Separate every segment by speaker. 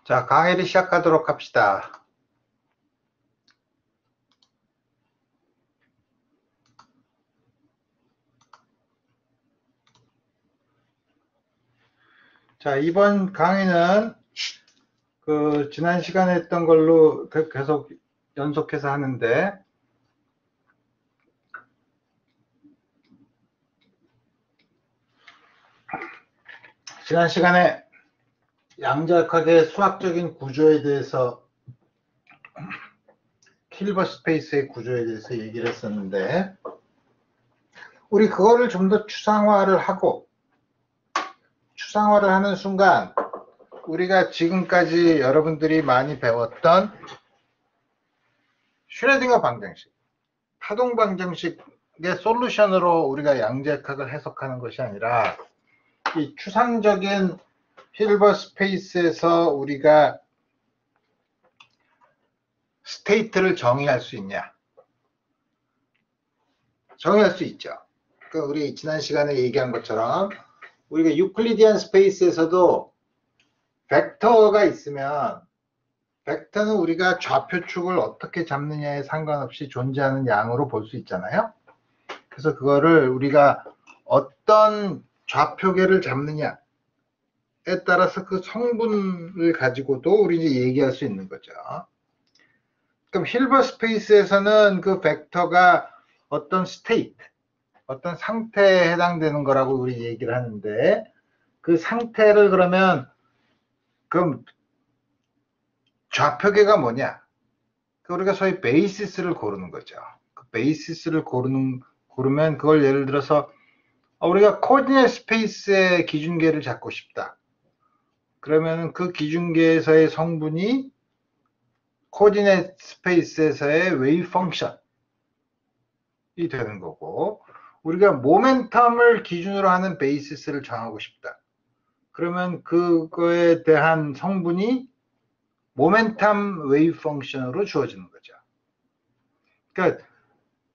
Speaker 1: 자, 강의를 시작하도록 합시다. 자, 이번 강의는 지난 시간에 했던 걸로 계속 연속해서 하는데, 지난 시간에 양자역학의 수학적인 구조에 대해서, 힐버트 스페이스의 구조에 대해서 얘기를 했었는데, 우리 그거를 좀 더 추상화를 하는 순간 우리가 지금까지 여러분들이 많이 배웠던 슈레딩거 방정식, 파동 방정식의 솔루션으로 우리가 양자역학을 해석하는 것이 아니라 이 추상적인 힐버트 스페이스에서 우리가 스테이트를 정의할 수 있냐? 정의할 수 있죠. 그러니까 우리 지난 시간에 얘기한 것처럼 우리가 유클리디안 스페이스에서도 벡터가 있으면 벡터는 우리가 좌표축을 어떻게 잡느냐에 상관없이 존재하는 양으로 볼 수 있잖아요. 그래서 그거를 우리가 어떤 좌표계를 잡느냐에 따라서 그 성분을 가지고도 우리 이제 얘기할 수 있는 거죠. 그럼 힐버트 스페이스에서는 그 벡터가 어떤 스테이트, 어떤 상태에 해당되는 거라고 우리 얘기를 하는데, 그 상태를 그러면 그럼 좌표계가 뭐냐? 우리가 소위 베이시스를 고르는 거죠. 그 베이시스를 고르면 그걸 예를 들어서 우리가 코디네이트 스페이스의 기준계를 잡고 싶다. 그러면 그 기준계에서의 성분이 코디네이트 스페이스에서의 웨이브 펑션이 되는 거고, 우리가 모멘텀을 기준으로 하는 베이시스를 정하고 싶다. 그러면 그거에 대한 성분이 모멘텀 웨이브 펑션으로 주어지는 거죠. 그러니까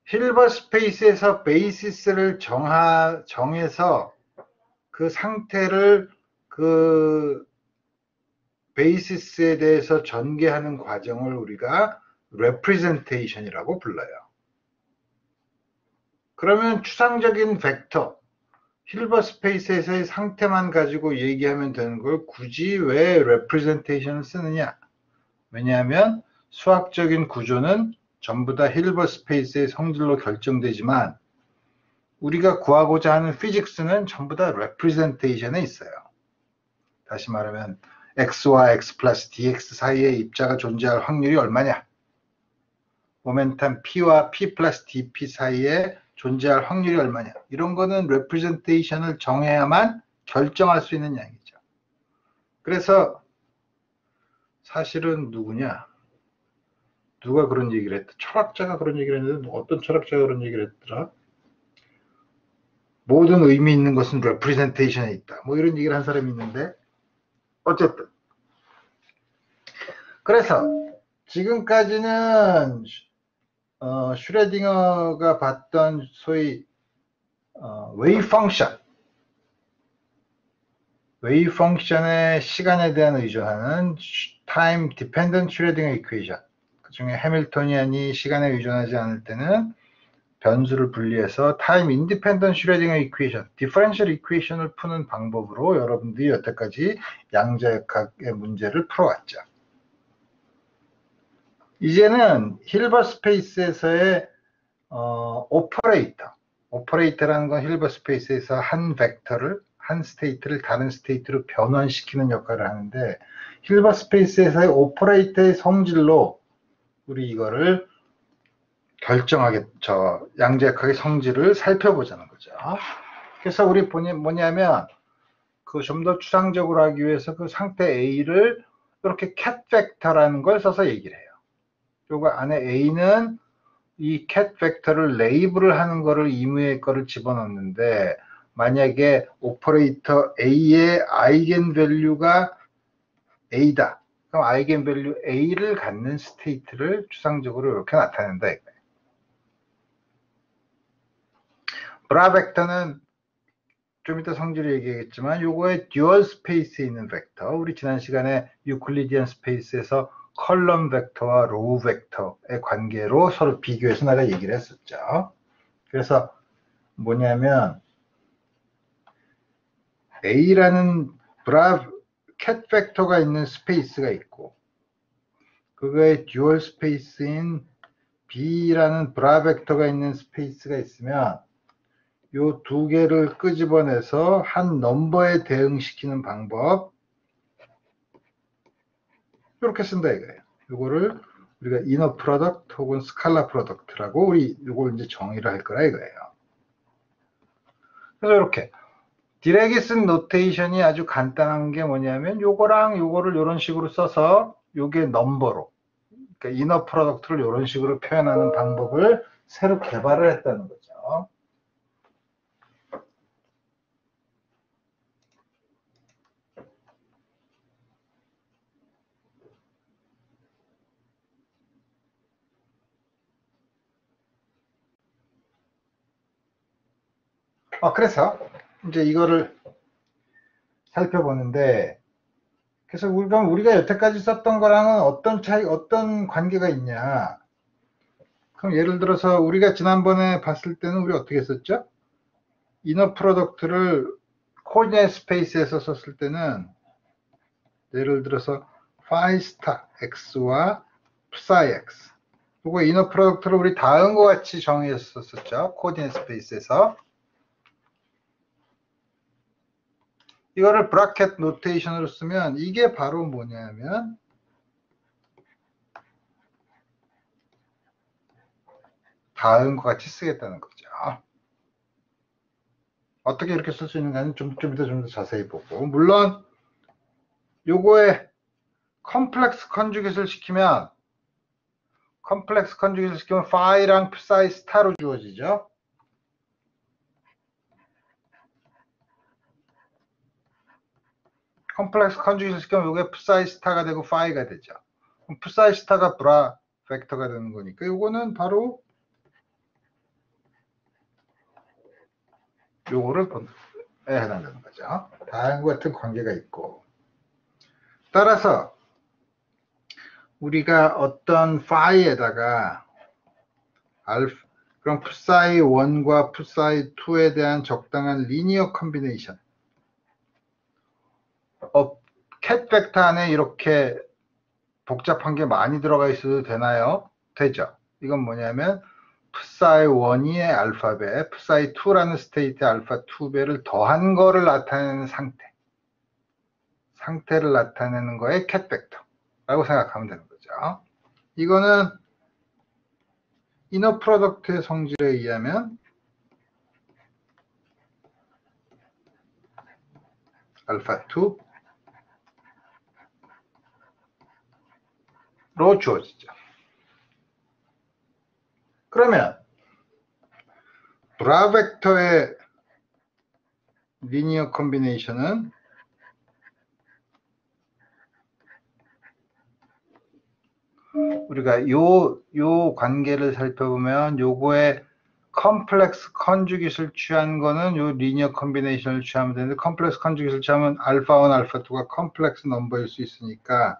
Speaker 1: 힐버트 스페이스에서 베이시스를 정해서 그 상태를 그 베이시스에 대해서 전개하는 과정을 우리가 representation이라고 불러요. 그러면 추상적인 벡터, 힐버트 스페이스에서의 상태만 가지고 얘기하면 되는 걸 굳이 왜 representation을 쓰느냐? 왜냐하면 수학적인 구조는 전부 다 힐버트 스페이스의 성질로 결정되지만 우리가 구하고자 하는 피직스는 전부 다 representation에 있어요. 다시 말하면 x와 x 플러스 dx 사이에 입자가 존재할 확률이 얼마냐? 모멘텀 p와 p 플러스 dp 사이에 존재할 확률이 얼마냐? 이런 거는 representation을 정해야만 결정할 수 있는 양이죠. 그래서 사실은 누구냐? 누가 그런 얘기를 했다? 철학자가 그런 얘기를 했는데 어떤 철학자가 그런 얘기를 했더라? 모든 의미 있는 것은 representation에 있다. 뭐 이런 얘기를 한 사람이 있는데 어쨌든 그래서 지금까지는 슈레딩어가 봤던 소위 웨이브 펑션의 시간에 대한 의존하는 타임 디펜던트 슈레딩어 이퀘이션, 그 중에 해밀토니안이 시간에 의존하지 않을 때는 변수를 분리해서 타임 인디펜던트 슈레딩어 이퀘이션, 디퍼런셜 이퀘이션을 푸는 방법으로 여러분들이 여태까지 양자역학의 문제를 풀어왔죠. 이제는 힐버트 스페이스에서의 오퍼레이터라는 건 힐버트 스페이스에서 한 벡터를, 한 스테이트를 다른 스테이트로 변환시키는 역할을 하는데, 힐버트 스페이스에서의 오퍼레이터의 성질로 우리 이거를 양자역학의 성질을 살펴보자는 거죠. 그래서 우리 뭐냐면 좀 더 추상적으로 하기 위해서 그 상태 A를 이렇게 cat 벡터라는 걸 써서 얘기를 해요. 요거 안에 A는 이 cat 벡터를 레이블을 하는 거를 이무의 거를 집어넣는데, 만약에 오퍼레이터 A의 아이겐 밸류가 A다. 그럼 아이겐 밸류 A를 갖는 스테이트를 추상적으로 이렇게 나타낸다 이거예요. 브라 벡터는 좀 이따 성질을 얘기하겠지만 요거의 듀얼 스페이스에 있는 벡터, 우리 지난 시간에 유클리디안 스페이스에서 컬럼 벡터와 로우 벡터의 관계로 서로 비교해서 내가 얘기를 했었죠. 그래서 뭐냐면 A라는 캣 벡터가 있는 스페이스가 있고 그거의 듀얼 스페이스인 B라는 브라 벡터가 있는 스페이스가 있으면 요 두 개를 끄집어내서 한 넘버에 대응시키는 방법, 이렇게 쓴다 이거예요. 요거를 우리가 이너 프로덕트 혹은 스칼라 프로덕트라고 우리 요걸 이제 정의를 할 거라 이거예요. 그래서 이렇게 디렉이 쓴 노테이션이 아주 간단한 게 뭐냐면 요거랑 요거를 이런 식으로 써서 요게 넘버로, 그러니까 이너 프로덕트를 이런 식으로 표현하는 방법을 새로 개발을 했다는 거죠. 그래서 이제 이거를 살펴보는데, 그래서 우리가 여태까지 썼던 거랑은 어떤 관계가 있냐. 그럼 예를 들어서 우리가 지난번에 봤을 때는 우리 어떻게 썼죠? 이너 프로덕트를 코디네이트 스페이스에서 썼을 때는 예를 들어서 phi 스타 x와 psi x, 그리고 이너 프로덕트를 우리 다음과 같이 정의했었죠. 코디네이트 스페이스에서. 이거를 브라켓 노테이션으로 쓰면 이게 바로 뭐냐면 다음과 같이 쓰겠다는 거죠. 어떻게 이렇게 쓸 수 있는가는 좀 더 자세히 보고, 물론 요거에 컴플렉스 컨주게이트를 시키면 파이랑 psi 스타로 주어지죠. 컴플렉스 컨주게이트를 시키면 요게 psi 스타가 되고 파이가 되죠. 그럼 psi 스타가 브라 벡터가 되는 거니까 요거는 바로 요거를 해당되는 거죠. 다음과 같은 관계가 있고, 따라서 우리가 어떤 파이에다가 그럼 psi 1과 psi 2에 대한 적당한 리니어 컨비네이션, 캣 벡터 안에 이렇게 복잡한 게 많이 들어가 있어도 되나요? 되죠. 이건 뭐냐면 psi 1의 알파배, psi 2라는 스테이트 알파 2배를 더한 거를 나타내는 상태를 나타내는 거에 캣 벡터라고 생각하면 되는 거죠. 이거는 이너 프로덕트의 성질에 의하면 알파 2로 주어지죠. 그러면 브라 벡터의 리니어 컨비네이션은 우리가 요 관계를 살펴보면 요거에 컴플렉스 컨주깃을 취한 거는 요 리니어 컨비네이션을 취하면 되는데, 컴플렉스 컨주깃을 취하면 알파 1, 알파 2가 컴플렉스 넘버일 수 있으니까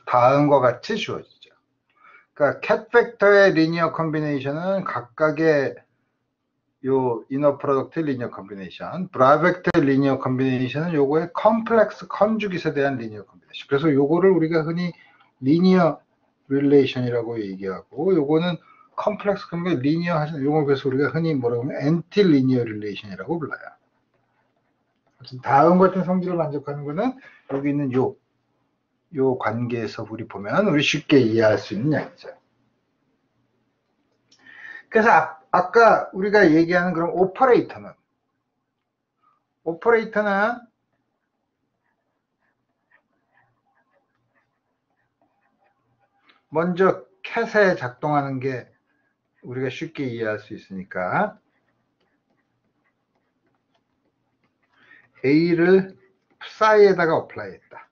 Speaker 1: 다음과 같이 주어지죠. 그러니까 캣 벡터의 리니어 컨비네이션은 각각의 요 이너 프로덕트 리니어 컨비네이션, 브라 벡터의 리니어 컨비네이션은 요거의 컴플렉스 컨주깃에 대한 리니어 컨비네이션. 그래서 요거를 우리가 흔히 리니어 릴레이션이라고 얘기하고, 요거는 컴플렉스 컨비네이션 리니어 하시는 요걸 그래서 우리가 흔히 뭐라고 하면 엔티 리니어 릴레이션이라고 불러요. 다음 같은 성질을 만족하는 거는 여기 있는 요 관계에서 우리 보면 우리 쉽게 이해할 수 있는 양이죠. 그래서 아까 우리가 얘기하는 그런 오퍼레이터는 먼저 캣에 작동하는 게 우리가 쉽게 이해할 수 있으니까 A를 psi에다가 어플라이 했다.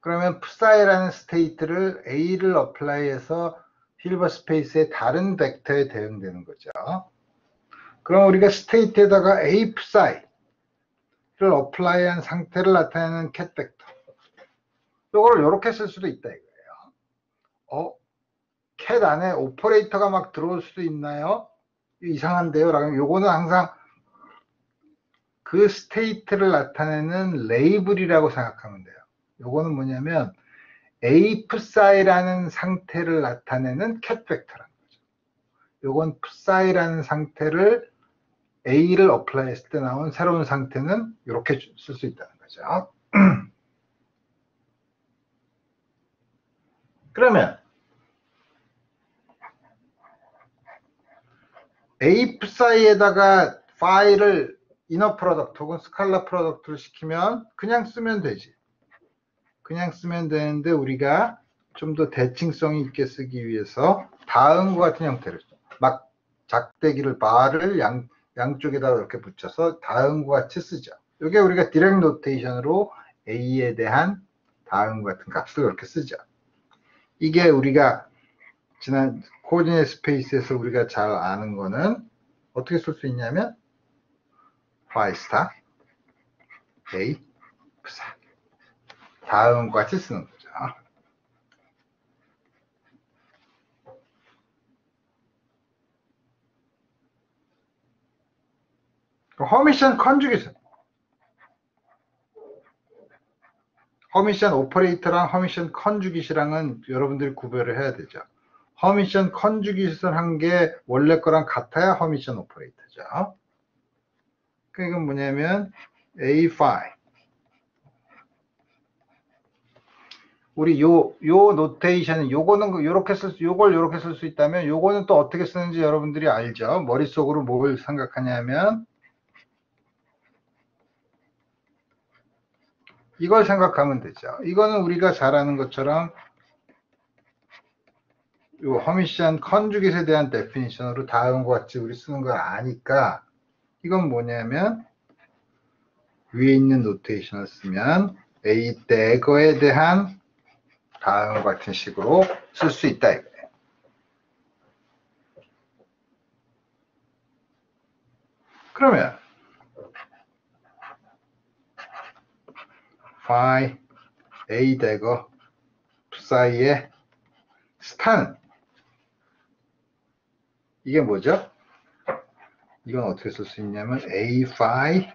Speaker 1: 그러면 psi라는 스테이트를 A를 어플라이해서 hilbert 스페이스의 다른 벡터에 대응되는 거죠. 그럼 우리가 스테이트에다가 A psi를 어플라이한 상태를 나타내는 cat 벡터. 이걸 이렇게 쓸 수도 있다 이거예요. cat 안에 오퍼레이터가 막 들어올 수도 있나요? 이상한데요? 라고 요거는 항상 그 스테이트를 나타내는 레이블이라고 생각하면 돼요. 요거는 뭐냐면 A psi라는 상태를 나타내는 cat 벡터라는 거죠. 요건 psi라는 상태를 A를 어플라이했을 때 나온 새로운 상태는 이렇게 쓸 수 있다는 거죠. 그러면 A psi에다가 파일을 이너 프로덕트 혹은 스칼라 프로덕트를 시키면 그냥 쓰면 되지. 그냥 쓰면 되는데 우리가 좀 더 대칭성이 있게 쓰기 위해서 다음과 같은 형태를 막 작대기를 바를 양쪽에다 이렇게 붙여서 다음과 같이 쓰죠. 이게 우리가 디렉트 노테이션으로 A에 대한 다음과 같은 값을 이렇게 쓰죠. 이게 우리가 지난 코디네이트 스페이스에서 우리가 잘 아는 거는 어떻게 쓸 수 있냐면 phi 스타 A psi 다음과 같이 쓰는 거죠. 허미션 컨주게이션 허미션 오퍼레이터랑 허미션 컨주깃이랑은 여러분들이 구별을 해야 되죠. 허미션 컨주깃을 한 게 원래 거랑 같아야 허미션 오퍼레이터죠. 그러니까 이건 뭐냐면 A5 우리 요 노테이션은 요거는 요렇게 요걸 요렇게 쓸 수 있다면 요거는 또 어떻게 쓰는지 여러분들이 알죠. 머릿속으로 뭘 생각하냐면 이걸 생각하면 되죠. 이거는 우리가 잘 아는 것처럼 요 허미션 컨주깃에 대한 데피니션으로 다음과 같이 우리 쓰는 걸 아니까 이건 뭐냐면 위에 있는 노테이션을 쓰면 A 대거에 대한 다음과 같은 식으로 쓸 수 있다 이거예요. 그러면 phi A 대거 psi의 스타는 이게 뭐죠? 이건 어떻게 쓸 수 있냐면 A phi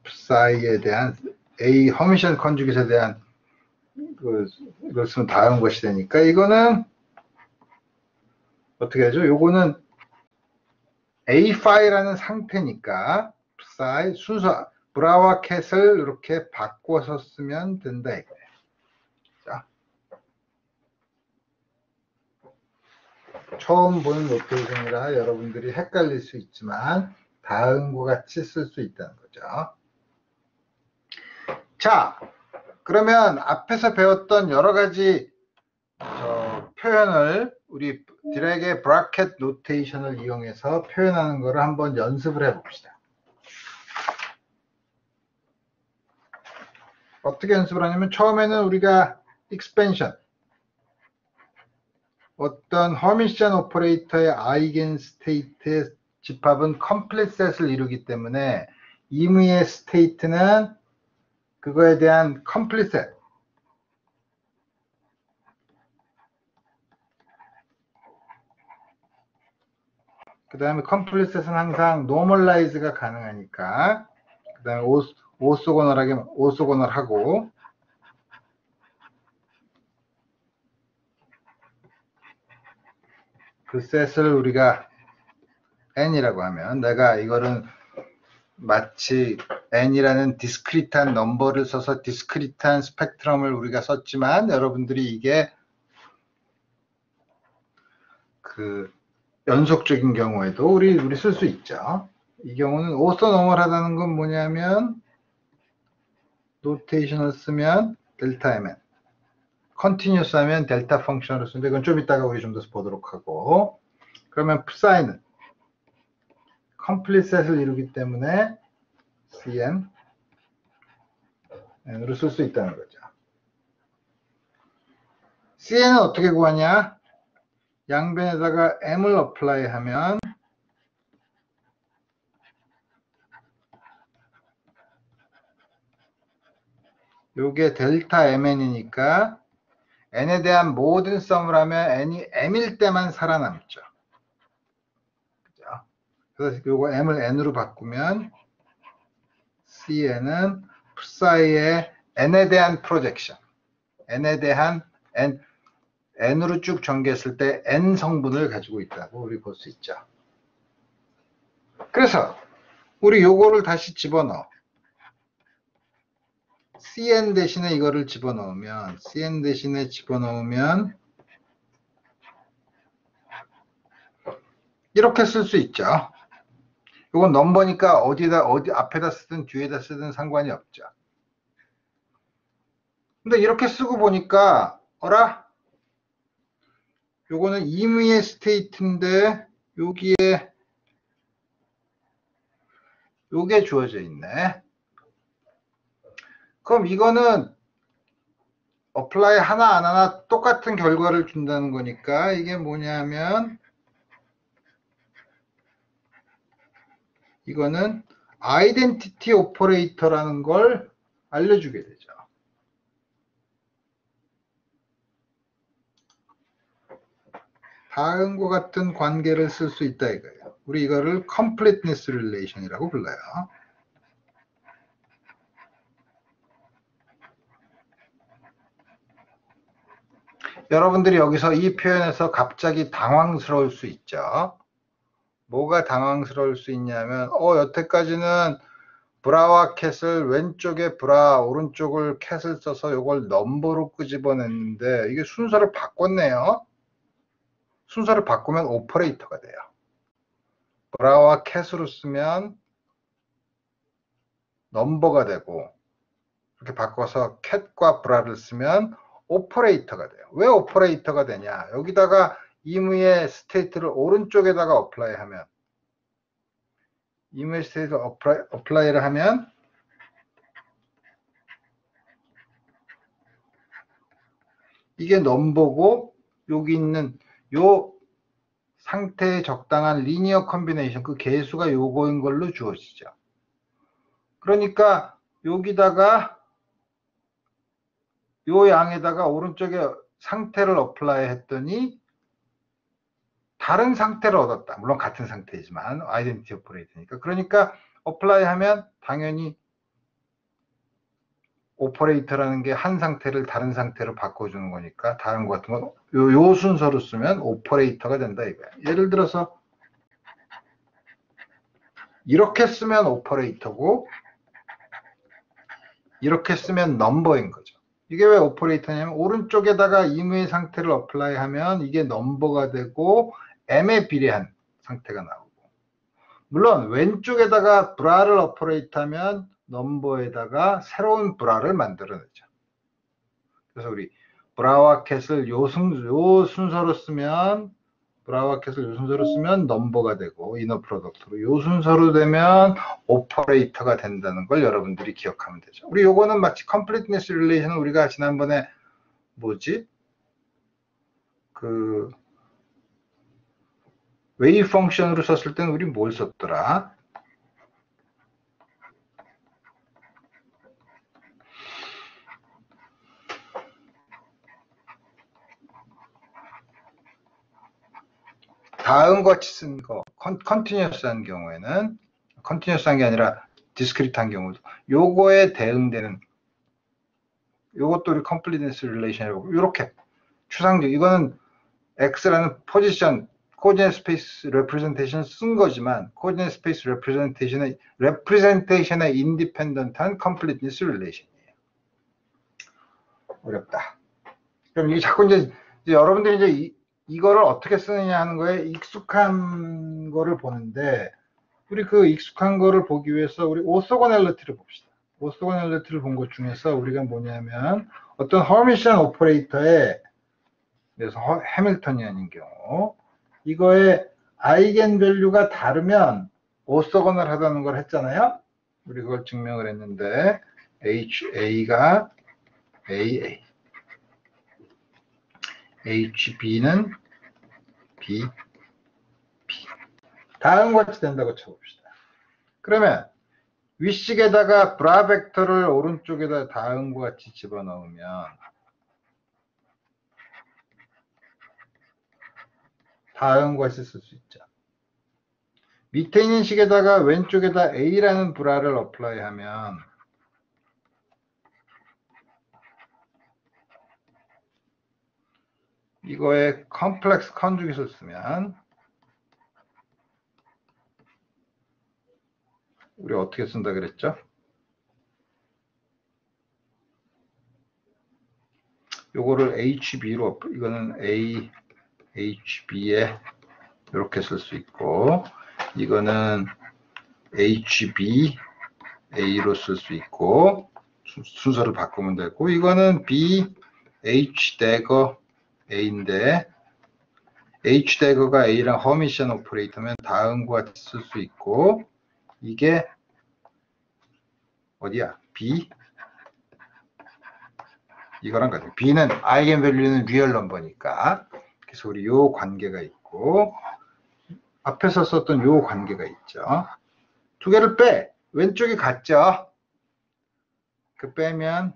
Speaker 1: psi에 대한 A 허미션 컨주깃에 대한 이걸 쓰면 다음 것이 되니까 이거는 어떻게 하죠? 요거는 A phi라는 상태니까 psi 순서 브라와 캣을 이렇게 바꿔서 쓰면 된다 이거예요. 자, 처음 보는 노테이션이라 여러분들이 헷갈릴 수 있지만 다음과 같이 쓸 수 있다는 거죠. 자, 그러면 앞에서 배웠던 여러 가지 표현을 우리 디렉의 브라켓 노테이션을 이용해서 표현하는 것을 한번 연습을 해봅시다. 어떻게 연습을 하냐면 처음에는 우리가 익스펜션 어떤 허미션 오퍼레이터의 아이겐 스테이트의 집합은 컴플릿 셋을 이루기 때문에 임의의 스테이트는 그거에 대한 컴플릿 셋 그 다음에 컴플릿 셋은 항상 노멀라이즈가 가능하니까 그 다음에 오소고널하고 그 셋을 우리가 n이라고 하면 내가 이거는 마치 n이라는 디스크리트한 넘버를 써서 디스크리트한 스펙트럼을 우리가 썼지만 여러분들이 이게 그 연속적인 경우에도 우리 쓸 수 있죠. 이 경우는 오소노멀하다는 건 뭐냐면 노테이션을 쓰면 델타 mn 컨티뉴스 하면 델타 펑션으로 쓰는데 이건 좀 이따가 우리 좀 더 보도록 하고 그러면 psi는 컴플릿 셋을 이루기 때문에 cn n으로 쓸 수 있다는 거죠. CN은 어떻게 구하냐? 양변에다가 M을 어플라이 하면 요게 델타 MN이니까 N에 대한 모든 썸을 하면 N이 M일 때만 살아남죠. 그죠? 그래서 요거 M을 N으로 바꾸면 CN은 사이의 N에 대한 프로젝션, N에 대한 N으로 쭉 전개했을 때 N 성분을 가지고 있다고 우리 볼 수 있죠. 그래서 우리 요거를 다시 집어넣어. CN 대신에 이거를 집어넣으면 CN 대신에 집어넣으면 이렇게 쓸 수 있죠. 이건 넘버니까 어디 앞에다 쓰든 뒤에다 쓰든 상관이 없죠. 근데 이렇게 쓰고 보니까 어라? 요거는 임의의 스테이트인데 여기에 요게 주어져 있네. 그럼 이거는 어플라이 하나 안 하나 똑같은 결과를 준다는 거니까 이게 뭐냐면 이거는 아이덴티티 오퍼레이터라는 걸 알려주게 되죠. 다음과 같은 관계를 쓸 수 있다 이거예요. 우리 이거를 completeness relation이라고 불러요. 여러분들이 여기서 이 표현에서 갑자기 당황스러울 수 있죠. 뭐가 당황스러울 수 있냐면 여태까지는 브라와 캣을 왼쪽에 브라 오른쪽을 캣을 써서 이걸 넘버로 끄집어냈는데 이게 순서를 바꿨네요. 순서를 바꾸면 오퍼레이터가 돼요. 브라와 캣으로 쓰면 넘버가 되고 이렇게 바꿔서 캣과 브라를 쓰면 오퍼레이터가 돼요. 왜 오퍼레이터가 되냐? 여기다가 임의의 스테이트를 오른쪽에다가 어플라이 하면 임의의 스테이트를 어플라이를 하면 이게 넘버고 여기 있는 요 상태에 적당한 리니어 컨비네이션 그 개수가 요거인 걸로 주어지죠. 그러니까 여기다가 요 양에다가 오른쪽에 상태를 어플라이 했더니 다른 상태를 얻었다. 물론 같은 상태이지만 아이덴티티 오퍼레이터니까. 그러니까 어플라이 하면 당연히 오퍼레이터라는 게 한 상태를 다른 상태로 바꿔주는 거니까 다른 것 같은 건 요 순서로 쓰면 오퍼레이터가 된다 이거야. 예를 들어서 이렇게 쓰면 오퍼레이터고 이렇게 쓰면 넘버인 거죠. 이게 왜 오퍼레이터냐면 오른쪽에다가 임의 상태를 어플라이 하면 이게 넘버가 되고 M에 비례한 상태가 나오고 물론 왼쪽에다가 브라를 오퍼레이트 하면 넘버에다가 새로운 브라를 만들어내죠. 그래서 우리 브라와 캣을 요 순서로 쓰면 브라와 캣을 요 순서로 쓰면 넘버가 되고 이너 프로덕트로 요 순서로 되면 오퍼레이터가 된다는 걸 여러분들이 기억하면 되죠. 우리 요거는 마치 completeness relation은 우리가 지난번에 그 웨이브 펑션으로 썼을 때는 우리 뭘 썼더라? 다음같이 쓴 거, 컨티뉴어스한 경우에는 컨티뉴어스한 게 아니라 디스크리트한 경우도 요거에 대응되는 요것도 우리 completeness relation이라고 이렇게 추상적 이거는 X라는 포지션 코디네이트 스페이스 레프레젠테이션 쓴 거지만 코디네이트 스페이스 레프레젠테이션에 인디펜던트한 completeness relation이에요. 어렵다. 그럼 이게 자꾸 이제 여러분들이 이제 이거를 어떻게 쓰느냐 하는 거에 익숙한 거를 보는데 우리 그 익숙한 거를 보기 위해서 우리 오소고넬리티를 봅시다. 오소고넬리티를 본 것 중에서 우리가 뭐냐면 어떤 허미션 오퍼레이터에 그래서 해밀턴이아닌 경우 이거의 아이겐 밸류가 다르면 오소고널하다는 걸 했잖아요. 우리 그걸 증명을 했는데 HA가 AA HB는 B, B. 다음과 같이 된다고 쳐봅시다. 그러면 윗식에다가 브라 벡터를 오른쪽에다 다음과 같이 집어넣으면 다음과 같이 쓸 수 있죠. 밑에 있는 식에다가 왼쪽에다 A라는 브라를 어플라이 하면 이거에 컴플렉스 컨주깃을 쓰면 우리 어떻게 쓴다 그랬죠? 요거를 HB로 이거는 A, HB에 이렇게 쓸 수 있고 이거는 HB, A로 쓸 수 있고 순서를 바꾸면 되고 이거는 B, H 대거 A인데 H 대거가 A랑 허미션 오퍼레이터면 다음과 같이 쓸 수 있고 이게 어디야? B 이거랑 같아요. B는 아이겐밸류는 리얼 넘버니까 그래서 우리 요 관계가 있고 앞에서 썼던 요 관계가 있죠. 두 개를 빼 왼쪽이 같죠. 그 빼면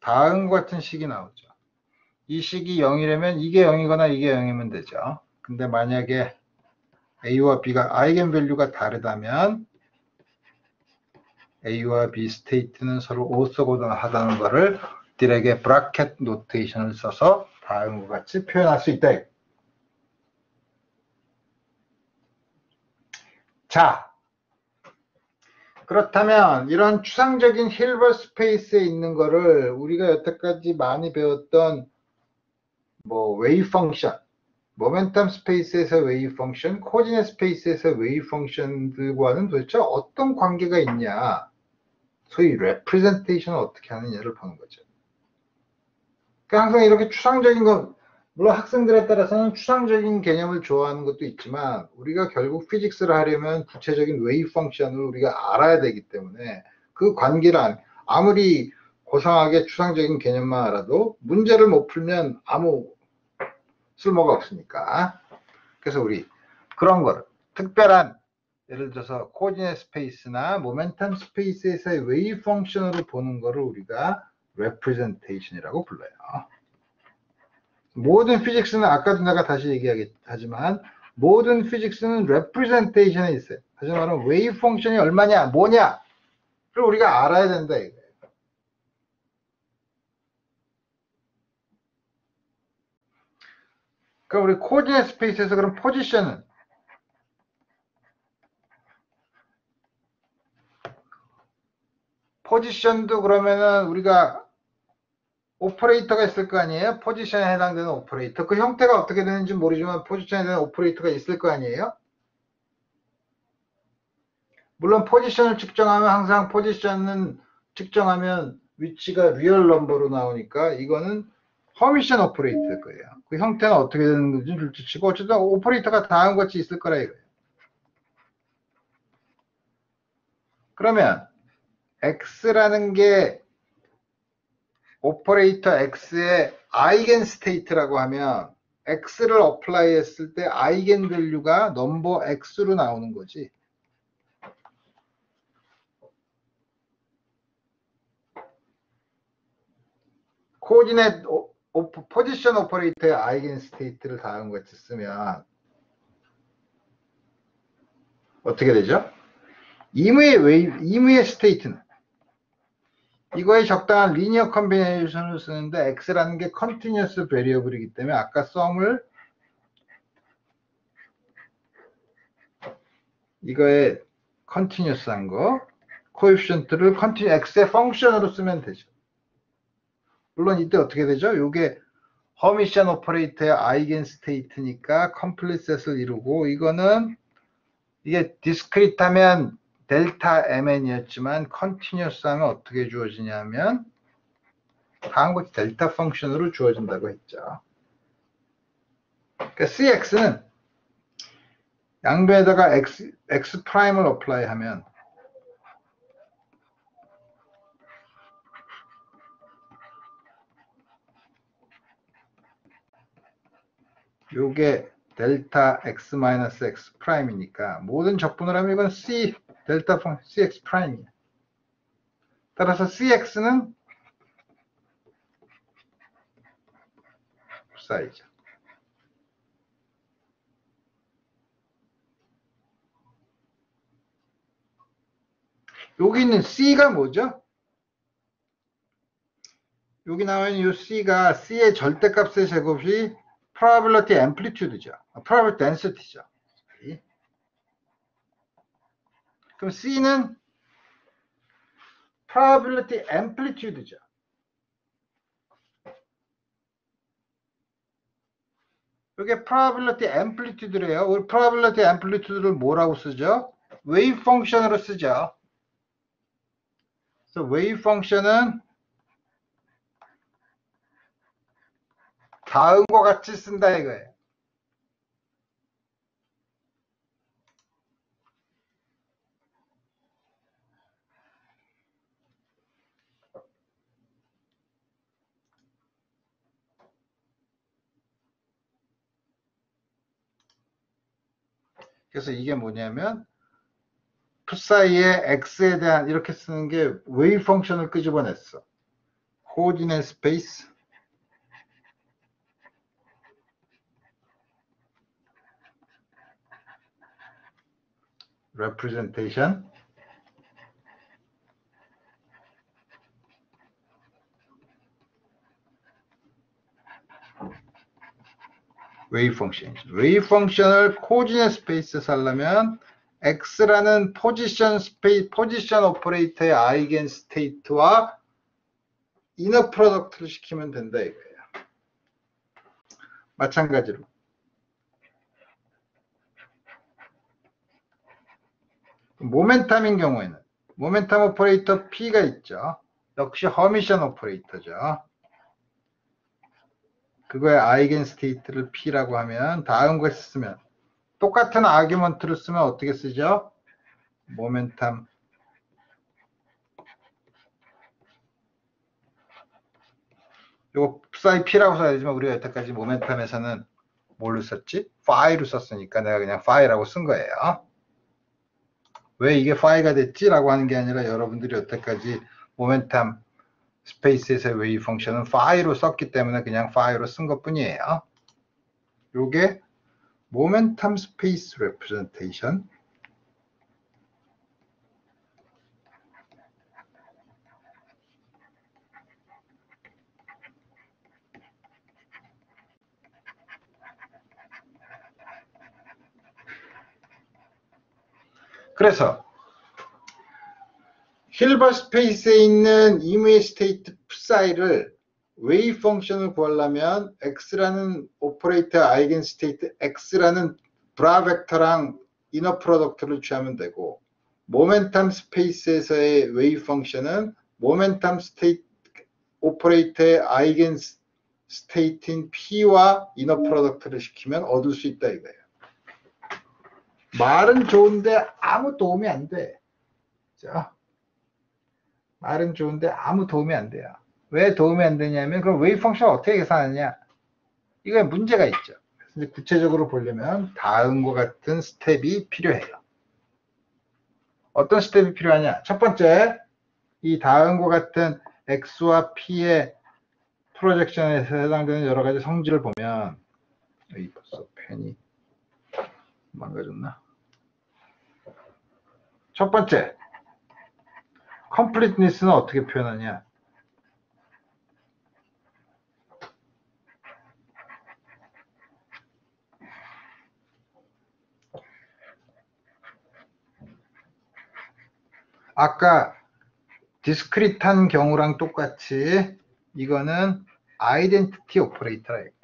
Speaker 1: 다음과 같은 식이 나오죠. 이 식이 0이라면 이게 0이거나 이게 0이면 되죠. 근데 만약에 A와 B가 아이겐밸류가 다르다면 A와 B 스테이트는 서로 오소고하다는 것을 딜에게 브라켓 노테이션을 써서 다음과 같이 표현할 수 있다. 자, 그렇다면 이런 추상적인 힐버 스페이스에 있는 거를 우리가 여태까지 많이 배웠던 뭐 웨이브 펑션, 모멘텀 스페이스에서 웨이브 펑션, 코디넷 스페이스에서 웨이브 펑션들과는 도대체 어떤 관계가 있냐, 소위 레프레젠테이션을 어떻게 하느냐를 보는 거죠. 그러니까 항상 이렇게 추상적인 거, 물론 학생들에 따라서는 추상적인 개념을 좋아하는 것도 있지만 우리가 결국 피직스를 하려면 구체적인 웨이브 펑션을 우리가 알아야 되기 때문에 그 관계를 아무리 고상하게 추상적인 개념만 알아도 문제를 못 풀면 아무 쓸모가 없으니까. 그래서 우리 그런 거를 특별한 예를 들어서 코디넷 스페이스나 모멘텀 스페이스에서의 웨이브 펑션으로 보는 거를 우리가 레프레젠테이션이라고 불러요. 모든 피직스는 아까도 내가 다시 얘기하지만 모든 피직스는 레프레젠테이션에 있어요. 다시 말하면 웨이브 펑션이 얼마냐, 뭐냐, 그걸 우리가 알아야 된다 이거예요. 그럼 우리 코디넷 스페이스에서 그럼 포지션도 그러면은 우리가 오퍼레이터가 있을 거 아니에요? 포지션에 해당되는 오퍼레이터. 그 형태가 어떻게 되는지 모르지만 포지션에 대한 오퍼레이터가 있을 거 아니에요? 물론 포지션을 측정하면 항상 포지션은 측정하면 위치가 리얼 넘버로 나오니까 이거는 허미션 오퍼레이터일 거예요. 그 형태는 어떻게 되는 건지 둘째치고 어쨌든 오퍼레이터가 다음과 같이 있을 거라 이거예요. 그러면 X라는 게 오퍼레이터 X의 아이겐 스테이트라고 하면 X를 어플라이 했을 때 아이겐 밸류가 넘버 X로 나오는 거지. 코디넷 포지션 오퍼레이터의 아이겐 스테이트를 다음과 같이 쓰면 어떻게 되죠? 이무의 스테이트는 이거에 적당한 리니어 컨비네이션을 쓰는데 X라는 게 컨티뉴어스 베리어블이기 때문에 아까 썸을 이거에 컨티뉴어스한 거 코에피션트를 X의 펑션으로 쓰면 되죠. 물론 이때 어떻게 되죠? 이게 허미션 오퍼레이터의 아이겐 스테이트니까 컴플리셋을 이루고 이거는 이게 디스크리트하면 델타 mn이었지만 컨티뉴어스 하면 어떻게 주어지냐면 다음과 같이 델타 펑션으로 주어진다고 했죠. 그러니까 cx는 양변에다가 x 프라임을 어플라이 하면 요게 델타 x 마이너스 x 프라임이니까 모든 적분을 하면 이건 c 델타 cx 프라임이야. 따라서 cx는 사이죠. 여기 있는 c가 뭐죠? 여기 나와 있는 이 c가 c의 절대값의 제곱이 probability amplitude죠. probability density죠. 그럼 c는 probability amplitude죠. 이게 probability amplitude래요. 우리 probability amplitude를 뭐라고 쓰죠? wave function으로 쓰죠. 그래서 wave function은 다음과 같이 쓴다 이거예요. 그래서 이게 뭐냐면 psi의 x에 대한 이렇게 쓰는 게 wave function을 끄집어냈어. coordinate space representation wave function. wave function을 coordinate space에 살려면 x라는 포지션 오퍼레이터의 아이겐 스테이트와 이너 프로덕트를 시키면 된다 이거예요. 마찬가지로 모멘텀인 경우에는 모멘텀 오퍼레이터 P가 있죠. 역시 허미션 오퍼레이터죠. 그거의 아이겐 스테이트를 P라고 하면 다음 것을 쓰면 똑같은 아규먼트를 쓰면 어떻게 쓰죠? 모멘텀 요거 psi P라고 써야 되지만 우리가 여태까지 모멘텀에서는 뭘로 썼지? phi로 썼으니까 내가 그냥 phi라고 쓴 거예요. 왜 이게 phi가 됐지? 라고 하는 게 아니라 여러분들이 여태까지 모멘텀 스페이스에서의 웨이브 펑션은 phi로 썼기 때문에 그냥 phi로 쓴 것 뿐이에요. 요게 모멘텀 스페이스 레프레젠테이션 그래서 힐버 스페이스에 있는 이메이 스테이트 psi를 웨이브 펑션을 구하려면 x라는 오퍼레이터 아이겐 스테이트 x라는 브라 벡터랑 이너 프로덕트를 취하면 되고 모멘텀 스페이스에서의 웨이브 펑션은 모멘텀 스테이트 오퍼레이터의 아이겐 스테이트인 p와 이너 프로덕트를 시키면 얻을 수 있다 이거예요. 말은 좋은데 아무 도움이 안 돼. 자, 말은 좋은데 아무 도움이 안 돼요. 왜 도움이 안 되냐면 그럼 웨이브 펑션 어떻게 계산하느냐? 이거에 문제가 있죠. 그래서 구체적으로 보려면 다음과 같은 스텝이 필요해요. 어떤 스텝이 필요하냐? 첫 번째, 이 다음과 같은 x와 p의 프로젝션에서 해당되는 여러 가지 성질을 보면 벌써 펜이 망가졌나? 첫 번째, completeness는 어떻게 표현하냐? 아까 디스크릿한 경우랑 똑같이 이거는 아이덴티티 오퍼레이터라 이거예요.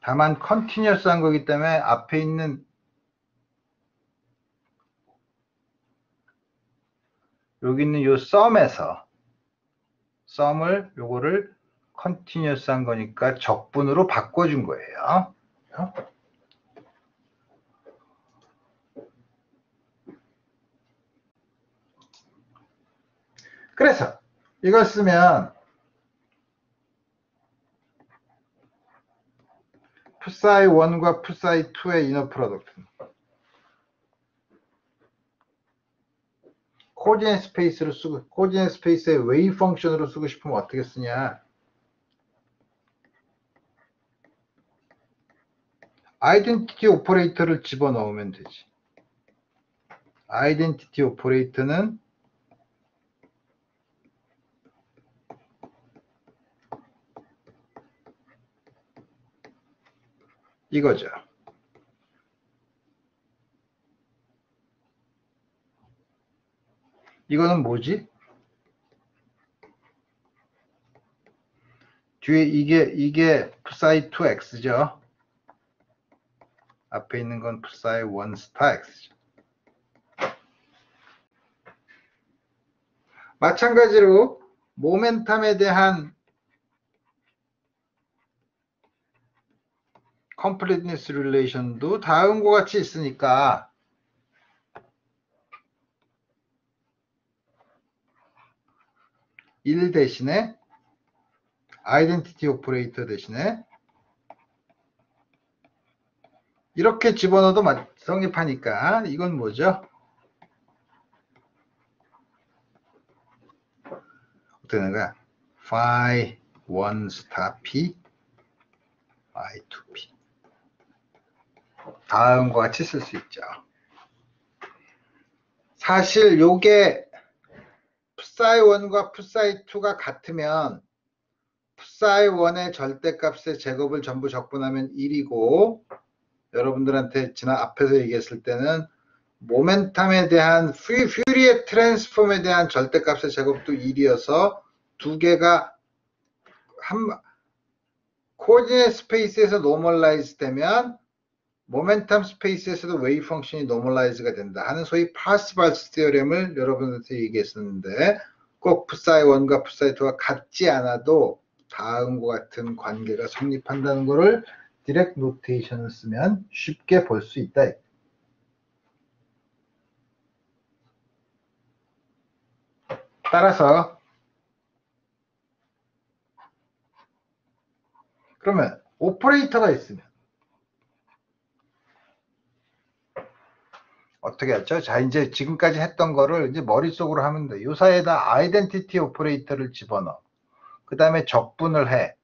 Speaker 1: 다만 컨티뉴어스한 거기 때문에 앞에 있는 여기 있는 요 썸에서 썸을 요거를 컨티뉴어스한 거니까 적분으로 바꿔준 거예요. 그래서 이걸 쓰면 푸사이 1과 푸사이 2의 이너 프로덕트 코디네이트 스페이스로 쓰고 코디네이트 스페이스의 웨이브 펑션으로 쓰고 싶으면 어떻게 쓰냐? 아이덴티티 오퍼레이터를 집어넣으면 되지. 아이덴티티 오퍼레이터는 이거죠. 이거는 뭐지? 뒤에 이게 psi 2x죠. 앞에 있는 건 psi 1 스타 x죠. 마찬가지로 모멘텀에 대한 completeness relation도 다음과 같이 있으니까 일 대신에 아이덴티티 오퍼레이터 대신에 이렇게 집어넣어도 성립하니까 이건 뭐죠? 어떻게 되는 거야? phi 1 스타 p phi 2 p 다음과 같이 쓸 수 있죠. 사실 요게 psi 1과 psi 2가 같으면 psi 1의 절대값의 제곱을 전부 적분하면 1이고 여러분들한테 지난 앞에서 얘기했을 때는 모멘텀에 대한 퓨리에 트랜스폼에 대한 절대값의 제곱도 1이어서 두 개가 코디네이트 스페이스에서 노멀라이즈 되면 모멘텀 스페이스에서도 웨이브 펑션이 노멀라이즈가 된다 하는 소위 파스발스 티어렘을 여러분한테 얘기했었는데 꼭 psi 1과 psi 2가 같지 않아도 다음과 같은 관계가 성립한다는 것을 디렉트 노테이션을 쓰면 쉽게 볼 수 있다. 따라서 그러면 오퍼레이터가 있으면 어떻게 했죠? 자, 이제 지금까지 했던 거를 이제 머릿속으로 하면 돼. 요 사이에다 아이덴티티 오퍼레이터를 집어넣어. 그 다음에 적분을 해.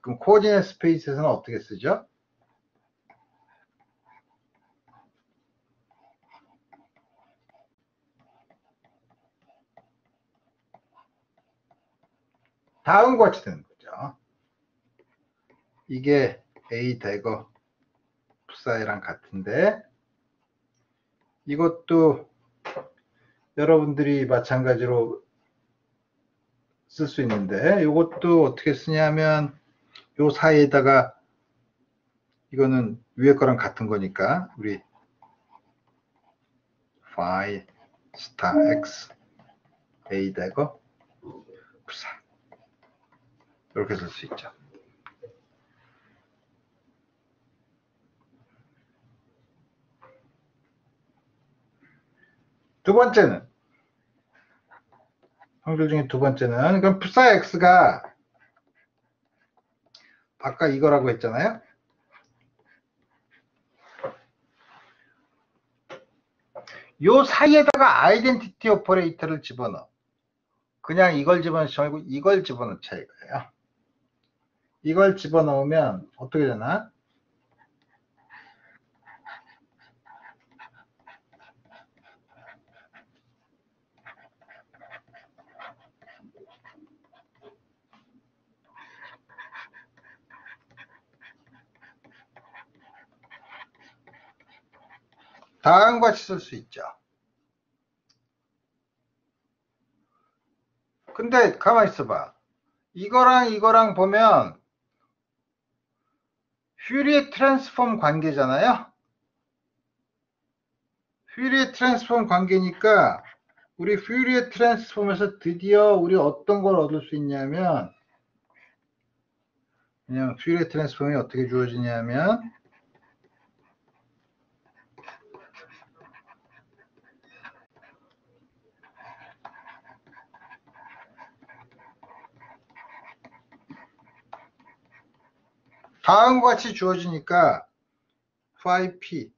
Speaker 1: 그럼 코디네이트 스페이스에서는 어떻게 쓰죠? 다음과 같이 되는 거죠. 이게 A 대거 푸사이랑 같은데 이것도 여러분들이 마찬가지로 쓸 수 있는데 이것도 어떻게 쓰냐면 요 사이에다가 이거는 위에 거랑 같은 거니까 우리 phi 스타 x A 대거 푸사 이렇게 쓸 수 있죠. 두 번째는 형들 중에 두 번째는 그럼 푸사 x가 아까 이거라고 했잖아요. 요 사이에다가 아이덴티티 오퍼레이터를 집어넣어. 그냥 이걸 집어넣지 말고 이걸 집어넣자 이거예요. 이걸 집어넣으면 어떻게 되나? 다음과 같이 쓸 수 있죠. 근데 가만히 있어봐. 이거랑 이거랑 보면 퓨리에 트랜스폼 관계잖아요. 퓨리에 트랜스폼 관계니까 우리 퓨리에 트랜스폼에서 드디어 우리 어떤 걸 얻을 수 있냐면 그냥 퓨리에 트랜스폼이 어떻게 주어지냐면 다음과 같이 주어지니까 5p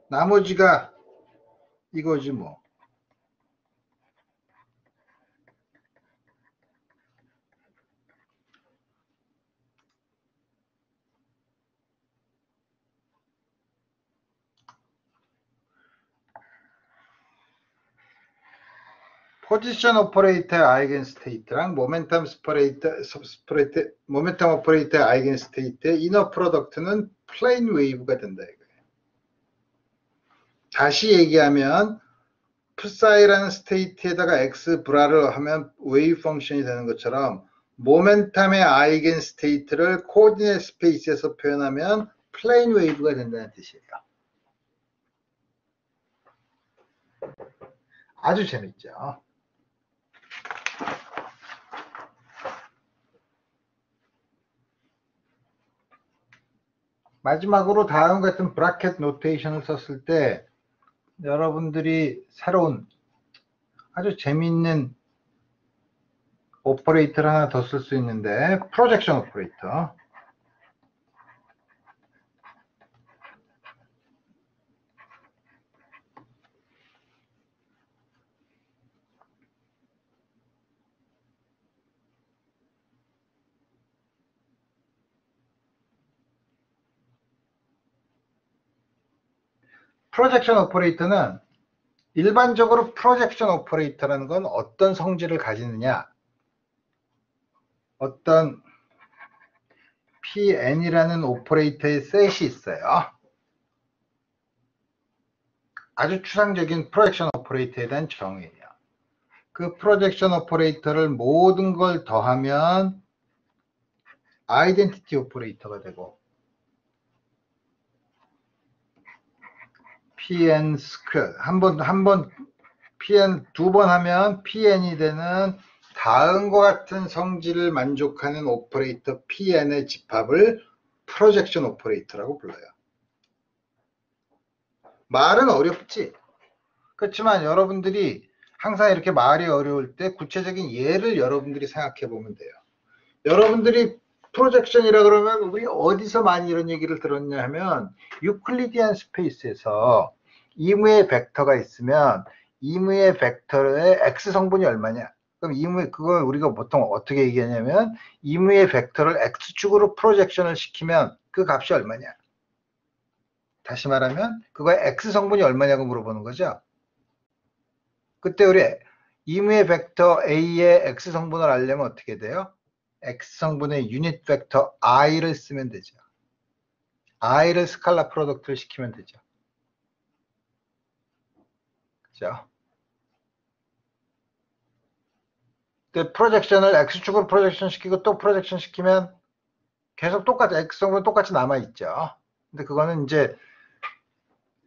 Speaker 1: 나머지가 이거지 뭐. 포지션 오퍼레이터의 아이겐 스테이트랑 모멘텀 오퍼레이터의 아이겐 스테이트의 이너 프로덕트는 플레인 웨이브가 된다 이거예요. 다시 얘기하면 푸사이라는 스테이트에다가 x 브라를 하면 웨이브 펑션이 되는 것처럼 모멘텀의 아이겐 스테이트를 코디네이트 스페이스에서 표현하면 플레인 웨이브가 된다는 뜻이에요. 아주 재밌죠. 마지막으로 다음 같은 브라켓 노테이션을 썼을 때 여러분들이 새로운 아주 재미있는 오퍼레이터를 하나 더 쓸 수 있는데 프로젝션 오퍼레이터. 프로젝션 오퍼레이터는 일반적으로 프로젝션 오퍼레이터라는 건 어떤 성질을 가지느냐, 어떤 PN이라는 오퍼레이터의 셋이 있어요. 아주 추상적인 프로젝션 오퍼레이터에 대한 정의예요. 그 프로젝션 오퍼레이터를 모든 걸 더하면 아이덴티티 오퍼레이터가 되고 PN 스퀘어 한번 PN 두 번 하면 PN이 되는 다음과 같은 성질을 만족하는 오퍼레이터 PN의 집합을 프로젝션 오퍼레이터라고 불러요. 말은 어렵지. 그렇지만 여러분들이 항상 이렇게 말이 어려울 때 구체적인 예를 여러분들이 생각해 보면 돼요. 여러분들이 프로젝션이라 그러면 우리 어디서 많이 이런 얘기를 들었냐 하면 유클리디안 스페이스에서 이무의 벡터가 있으면 이무의 벡터의 x 성분이 얼마냐? 그럼 이무의 그걸 우리가 보통 어떻게 얘기하냐면 이무의 벡터를 x축으로 프로젝션을 시키면 그 값이 얼마냐? 다시 말하면 그거의 x 성분이 얼마냐고 물어보는 거죠. 그때 우리 이무의 벡터 A의 x 성분을 알려면 어떻게 돼요? x 성분의 유닛 벡터 i를 쓰면 되죠. i를 스칼라 프로덕트를 시키면 되죠. 그죠? 근데 프로젝션을 x축으로 프로젝션 시키고 또 프로젝션 시키면 계속 똑같이 x 성분 똑같이 남아있죠. 근데 그거는 이제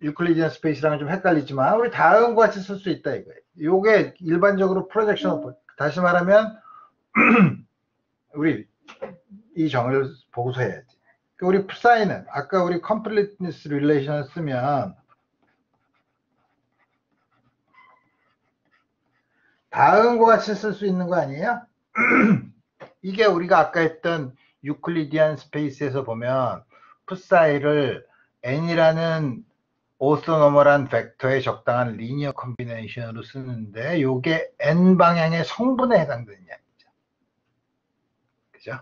Speaker 1: 유클리디안 스페이스랑은 좀 헷갈리지만 우리 다음과 같이 쓸 수 있다 이거예요. 요게 일반적으로 프로젝션 다시 말하면 우리 이 정의를 보고서 해야지. 우리 사인은 아까 우리 completeness relation을 쓰면 다음과 같이 쓸 수 있는 거 아니에요? 이게 우리가 아까 했던 유클리디안 스페이스에서 보면 푸사이를 n이라는 오소노멀한 벡터의 적당한 리니어 컴비네이션으로 쓰는데 이게 n 방향의 성분에 해당되는 이야기죠. 그죠?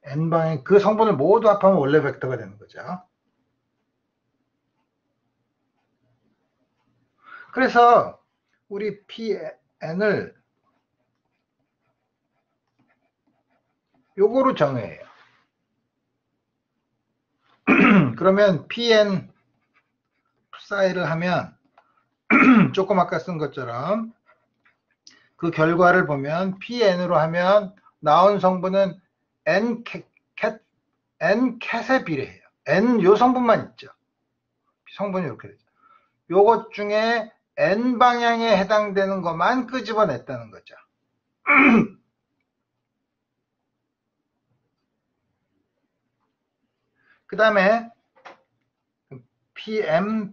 Speaker 1: n 방향 그 성분을 모두 합하면 원래 벡터가 되는 거죠. 그래서 우리 PN을 요거로 정해요. 그러면 PN 사이를 하면 조금 아까 쓴 것처럼 그 결과를 보면 PN으로 하면 나온 성분은 N캣에 비례해요. N 요 성분만 있죠. 성분이 이렇게 되죠. 요것 중에 N 방향에 해당되는 것만 끄집어냈다는 거죠. 그 다음에 PN은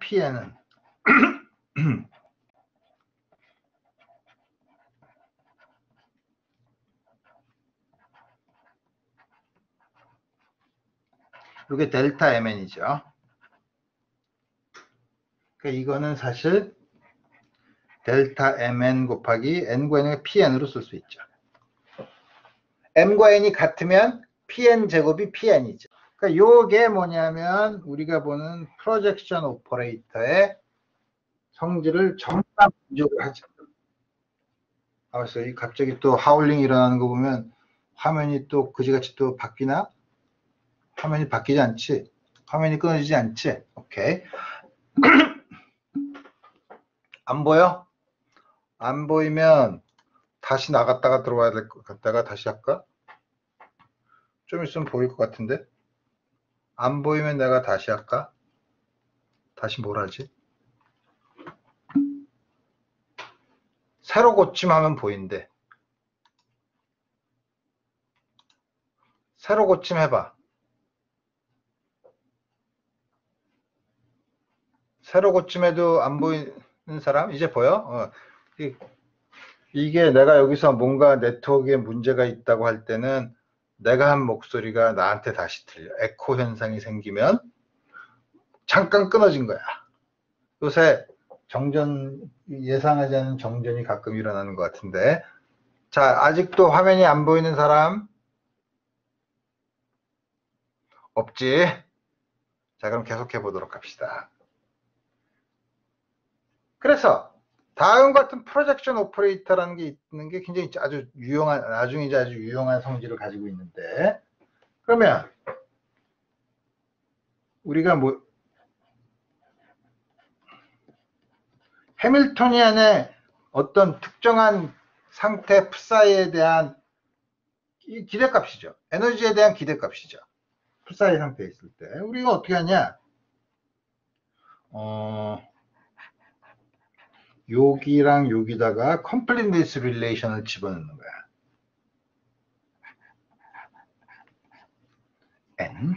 Speaker 1: 이게 델타 mn이죠. 그러니까 이거는 사실 델타 mn 곱하기 n과 n을 pn으로 쓸 수 있죠. m과 n이 같으면 pn 제곱이 pn이죠. 그러니까 요게 뭐냐면 우리가 보는 프로젝션 오퍼레이터의 성질을 정답 분석을 하죠. 알았어요. 갑자기 또 하울링 일어나는 거 보면 화면이 또 그지같이 또 바뀌나? 화면이 바뀌지 않지? 화면이 끊어지지 않지? 오케이. 안 보여? 안 보이면 다시 나갔다가 들어와야 될 것 같다가 다시 할까? 좀 있으면 보일 것 같은데? 안 보이면 내가 다시 할까? 다시 뭘 하지? 새로 고침하면 보인대. 새로 고침해봐. 새로 고침해도 안 보이는 사람? 이제 보여? 이게 내가 여기서 뭔가 네트워크에 문제가 있다고 할 때는 내가 한 목소리가 나한테 다시 들려. 에코 현상이 생기면 잠깐 끊어진 거야. 요새 정전, 예상하지 않은 정전이 가끔 일어나는 것 같은데. 자, 아직도 화면이 안 보이는 사람? 없지? 자, 그럼 계속해 보도록 합시다. 그래서 다음 같은 프로젝션 오퍼레이터라는 게 있는 게 굉장히 아주 유용한, 나중에 이제 아주 유용한 성질을 가지고 있는데, 그러면 우리가 뭐 해밀토니안의 어떤 특정한 상태 psi에 대한 이 기대값이죠. 에너지에 대한 기대값이죠. psi 상태에 있을 때 우리가 어떻게 하냐? 여기랑 여기다가 completeness relation을 집어넣는 거야. n.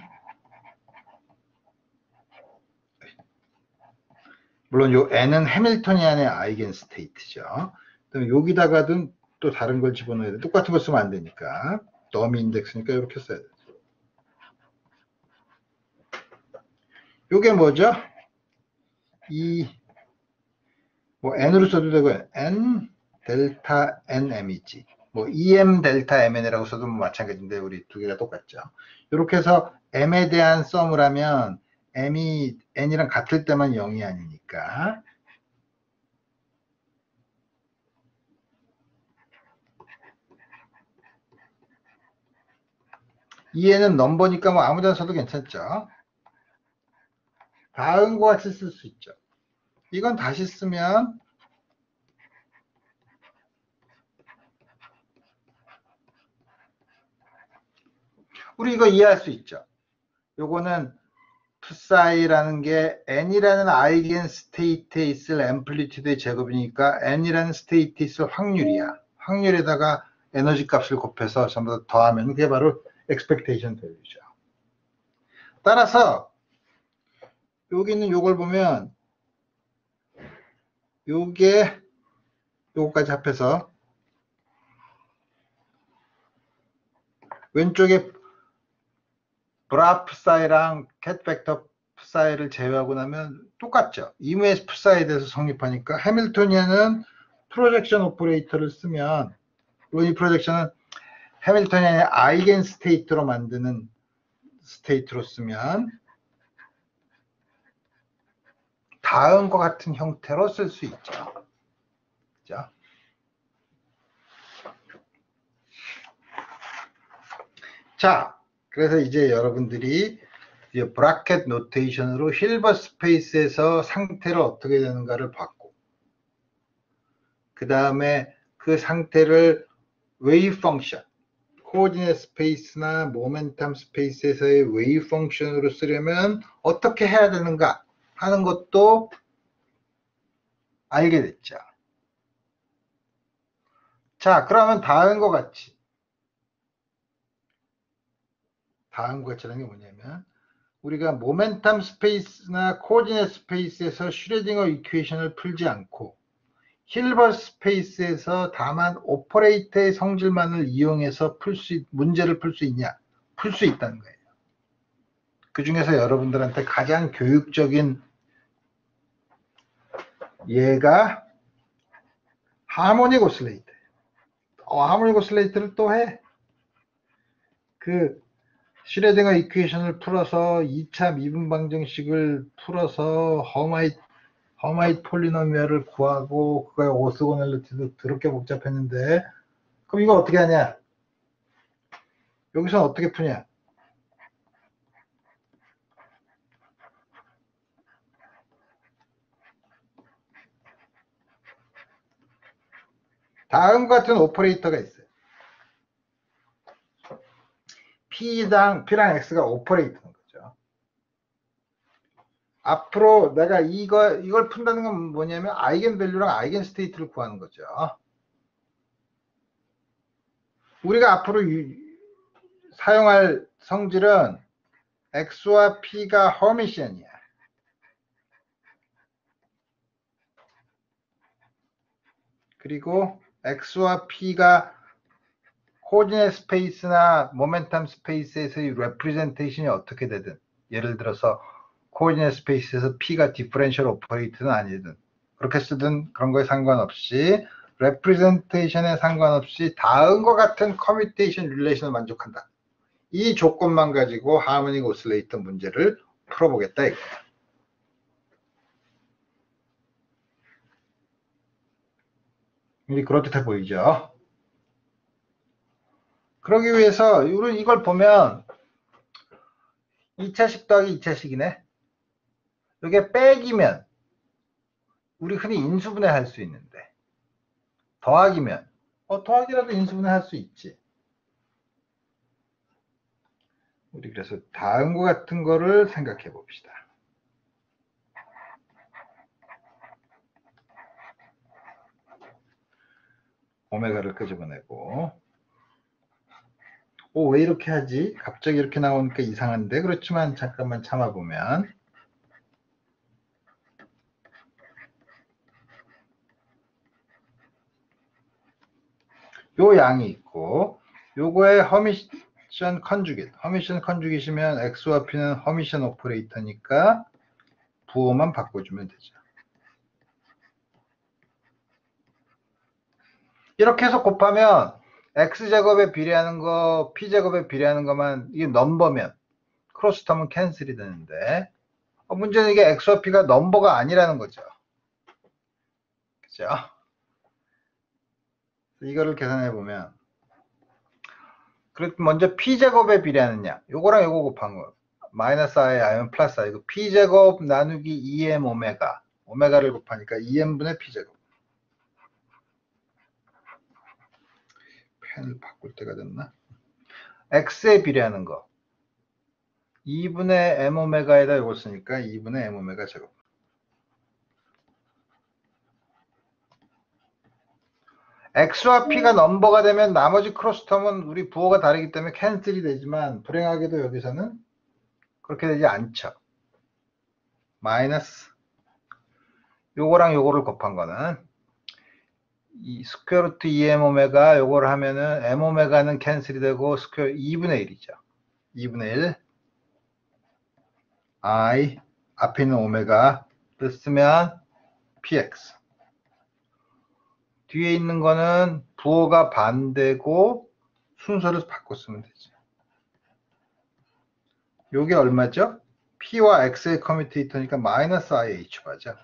Speaker 1: 물론 요 n은 해밀토니안의 아이겐 스테이트죠. 그럼 여기다가든 또 다른 걸 집어넣어야 돼. 똑같은 거 쓰면 안 되니까. 더미 인덱스니까 이렇게 써야 돼. 요게 뭐죠? 뭐 n으로 써도 되고 n 델타 nm이지. 뭐 em 델타 mn이라고 써도 뭐 마찬가지인데 우리 두 개가 똑같죠. 이렇게 해서 m에 대한 썸을 하면 m이 n이랑 같을 때만 0이 아니니까 이에는 넘버니까 뭐 아무데나 써도 괜찮죠. 다음과 같이 쓸 수 있죠. 이건 다시 쓰면 우리 이거 이해할 수 있죠. 요거는 psi라는 게 n이라는 아이겐 스테이트에 있을 앰플리튜드의 제곱이니까 n이라는 스테이트에 있을 확률이야. 확률에다가 에너지 값을 곱해서 전부 다 더하면 그게 바로 expectation value죠. 따라서 여기 있는 요걸 보면 요게 요거까지 합해서 왼쪽에 브라 psi랑 cat 벡터 psi를 제외하고 나면 똑같죠. 이무의 psi에 대해서 성립하니까 해밀토니안은 프로젝션 오퍼레이터를 쓰면 물론 이 프로젝션은 해밀토니안의 아이겐 스테이트로 만드는 스테이트로 쓰면 다음과 같은 형태로 쓸 수 있죠. 그죠? 자, 그래서 이제 여러분들이 브라켓 노테이션으로 힐버 스페이스에서 상태를 어떻게 되는가를 봤고, 그 다음에 그 상태를 웨이브 펑션, 코오디네이트 스페이스나 모멘텀 스페이스에서의 웨이브 펑션으로 쓰려면 어떻게 해야 되는가 하는 것도 알게 됐죠. 자, 그러면 다음과 같이 라는 게 뭐냐면 우리가 모멘텀 스페이스나 코오디네이트 스페이스에서 슈레딩거 이퀘이션을 풀지 않고 힐버트 스페이스에서 다만 오퍼레이터의 성질만을 이용해서 문제를 풀 수 있냐? 풀 수 있다는 거예요. 그 중에서 여러분들한테 가장 교육적인 얘가 하모닉 오실레이터. 하모닉 오실레이터를 또 해. 그 슈레딩거 이퀘이션을 풀어서 2차 미분 방정식을 풀어서 허마이트 폴리노미얼을 구하고 그거의 오스고넬리티도 더럽게 복잡했는데, 그럼 이거 어떻게 하냐? 여기서 어떻게 푸냐? 다음과 같은 오퍼레이터가 있어요. P랑 X가 오퍼레이터인 거죠. 앞으로 내가 이걸 푼다는 건 뭐냐면 아이겐밸류랑 아이겐스테이트를 구하는 거죠. 우리가 앞으로 사용할 성질은 X와 P가 허미션이야. 그리고 X와 P가 코디네이트 스페이스나 모멘텀 스페이스에서의 레프레젠테이션이 어떻게 되든, 예를 들어서 코디네이트 스페이스에서 P가 디퍼런셜 오퍼레이터는 아니든 그렇게 쓰든 그런 거에 상관없이, 레프레젠테이션에 상관없이 다음과 같은 커뮤테이션 릴레이션을 만족한다. 이 조건만 가지고 하모닉 오실레이터 문제를 풀어보겠다 이거야. 그렇듯해 보이죠? 그러기 위해서 이걸 보면 2차식 더하기 2차식이네. 이게 빼기면 우리 흔히 인수분해 할 수 있는데, 더하기면 더하기라도 인수분해 할 수 있지. 우리 그래서 다음과 같은 거를 생각해 봅시다. 오메가를 끄집어내고, 왜 이렇게 하지? 갑자기 이렇게 나오니까 이상한데? 그렇지만 잠깐만 참아보면, 요 양이 있고, 요거의 허미션 컨주게이시면 X와 P는 허미션 오퍼레이터니까 부호만 바꿔주면 되죠. 이렇게 해서 곱하면 X제곱에 비례하는 거, P제곱에 비례하는 것만 이게 넘버면 크로스텀은 캔슬이 되는데, 문제는 이게 X와 P가 넘버가 아니라는 거죠. 그죠? 이거를 계산해 보면, 그래도 먼저 P제곱에 비례하는 양, 요거랑 요거 곱한 거, 마이너스 I 아니면 플러스 I, 이거 P제곱 나누기 2M 오메가를 곱하니까 2M분의 P제곱. 펜을 바꿀 때가 됐나? X에 비례하는 거, 2분의 M 오메가에다 요걸 쓰니까 2분의 M 오메가 제곱. X와 P가 넘버가 되면 나머지 크로스텀은 우리 부호가 다르기 때문에 캔슬이 되지만, 불행하게도 여기서는 그렇게 되지 않죠. 마이너스 요거랑 요거를 곱한 거는 이 스퀘어 루트 2M 오메가, 요거를 하면은 M 오메가는 캔슬이 되고 스퀘어 2분의 1이죠. 2분의 1 I 앞에 있는 오메가를 쓰면 PX, 뒤에 있는 거는 부호가 반대고 순서를 바꿔 쓰면 되죠. 요게 얼마죠? P와 X의 커뮤테이터니까 마이너스 IH바죠.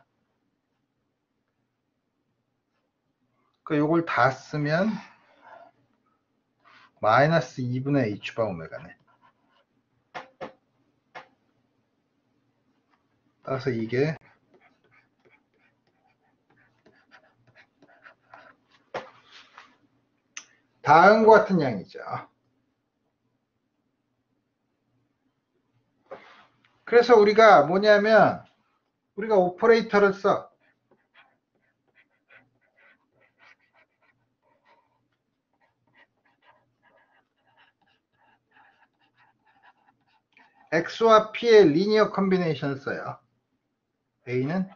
Speaker 1: 그러니까 요걸 다 쓰면 마이너스 2분의 H바 오메가네. 따라서 이게 다음과 같은 양이죠. 그래서 우리가 뭐냐면, 우리가 오퍼레이터를 써. X와 P의 리니어 컨비네이션을 써요. A는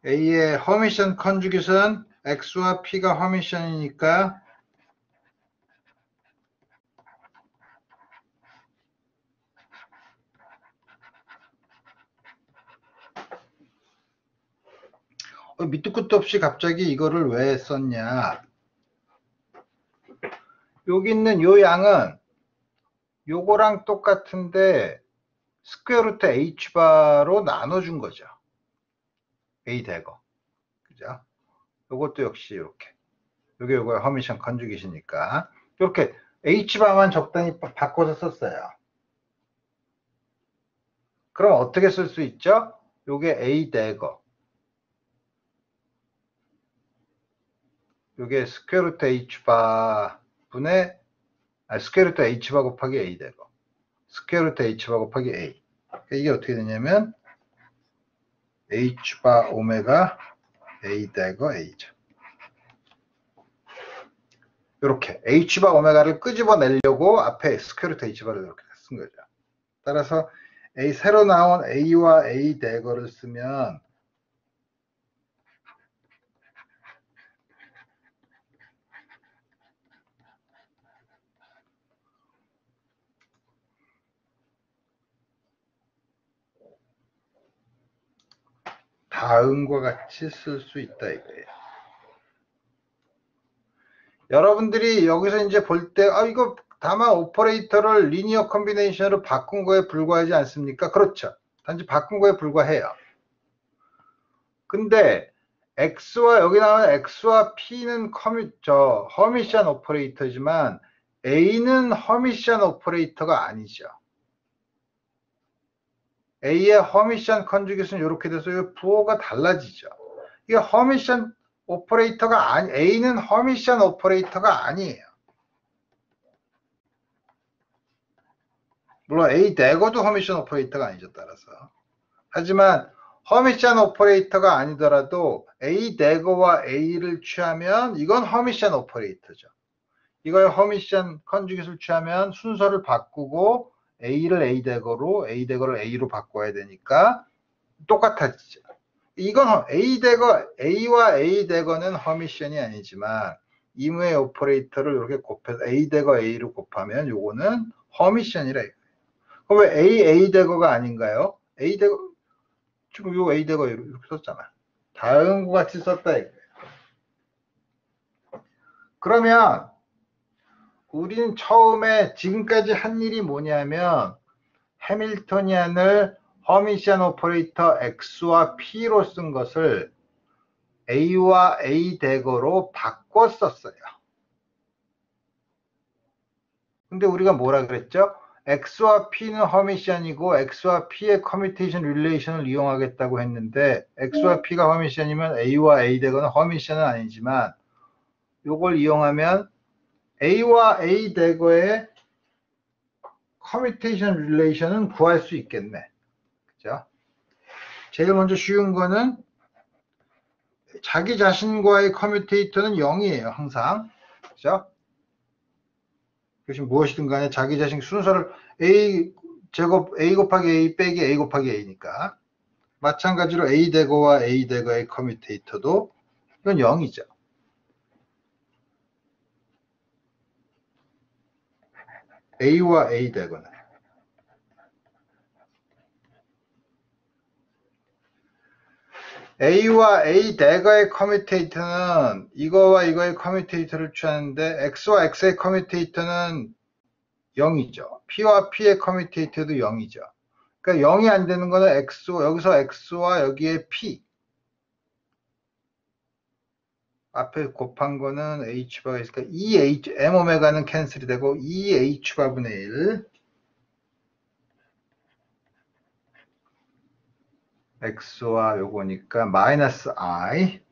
Speaker 1: A의 허미션 컨주깃은 X와 P가 허미션이니까 밑도 끝도 없이 갑자기 이거를 왜 썼냐. 여기 있는 요 양은 요거랑 똑같은데 스퀘어 루트 H바로 나눠준 거죠. A 대거. 그죠? 요것도 역시 이렇게. 요거의 허미션 컨주깃이니까. 이렇게 H바만 적당히 바꿔서 썼어요. 그럼 어떻게 쓸 수 있죠? 요게 A 대거. 요게 스퀘어 루트 H바 분의 스퀘어 루트 H바 곱하기 A 대거. 스퀘어 루트 H바 곱하기 A. 이게 어떻게 되냐면 H바 오메가 A 대거 A죠. 이렇게 H바 오메가를 끄집어내려고 앞에 스퀘어 루트 H바를 이렇게 쓴 거죠. 따라서 새로 나온 A와 A 대거를 쓰면 다음과 같이 쓸 수 있다 이거예요. 여러분들이 여기서 이제 볼 때 이거 다만 오퍼레이터를 리니어 컨비네이션으로 바꾼 거에 불과하지 않습니까? 그렇죠. 단지 바꾼 거에 불과해요. 근데 X와 여기 나오는 X와 P는 허미션 오퍼레이터지만 A는 허미션 오퍼레이터가 아니죠. A의 허미션 컨주깃은 이렇게 돼서 이 부호가 달라지죠. 이게 허미션 오퍼레이터가 A는 허미션 오퍼레이터가 아니에요. 물론 A 대거도 허미션 오퍼레이터가 아니죠, 따라서. 하지만 허미션 오퍼레이터가 아니더라도 A 대거와 A를 취하면 이건 허미션 오퍼레이터죠. 이걸 허미션 컨주깃을 취하면 순서를 바꾸고 A를 A 대거로, A 대거를 A로 바꿔야 되니까 똑같아지죠. 이건 A와 A 대거는 허미션이 아니지만 이무의 오퍼레이터를 이렇게 곱해서 A 대거 A로 곱하면 요거는 허미션이라 이거예요. 그럼 왜 A 대거가 아닌가요? A 대거, 지금 요 A 대거 이렇게 썼잖아. 다음과 같이 썼다 이거예요. 그러면 우리는 처음에 지금까지 한 일이 뭐냐면 해밀토니안을 허미션 오퍼레이터 X와 P로 쓴 것을 A와 A 대거로 바꿔 썼어요. 근데 우리가 뭐라 그랬죠? X와 P는 허미션이고 X와 P의 커뮤테이션 릴레이션을 이용하겠다고 했는데 X와 P가 허미션이면 A와 A 대거는 허미션은 아니지만 이걸 이용하면 A와 A 대거의 커뮤테이션 릴레이션은 구할 수 있겠네. 그죠? 제일 먼저 쉬운 거는 자기 자신과의 커뮤테이터는 0이에요. 항상. 그죠? 그것이 무엇이든 간에 자기 자신 순서를 A 제곱 A 곱하기 A 빼기 A 곱하기 A니까. 마찬가지로 A 대거와 A 대거의 커뮤테이터도 이건 0이죠. A와 A 대거는. A와 A 대거의 커뮤테이터는 이거와 이거의 커뮤테이터를 취하는데 X와 X의 커뮤테이터는 0이죠. P와 P의 커뮤테이터도 0이죠. 그러니까 0이 안 되는 거는 여기서 X와 여기에 P. 앞에 곱한 거는 H바가 있으니까 M 오메가는 캔슬이 되고 H바분의 1. X와 요거니까 마이너스 I.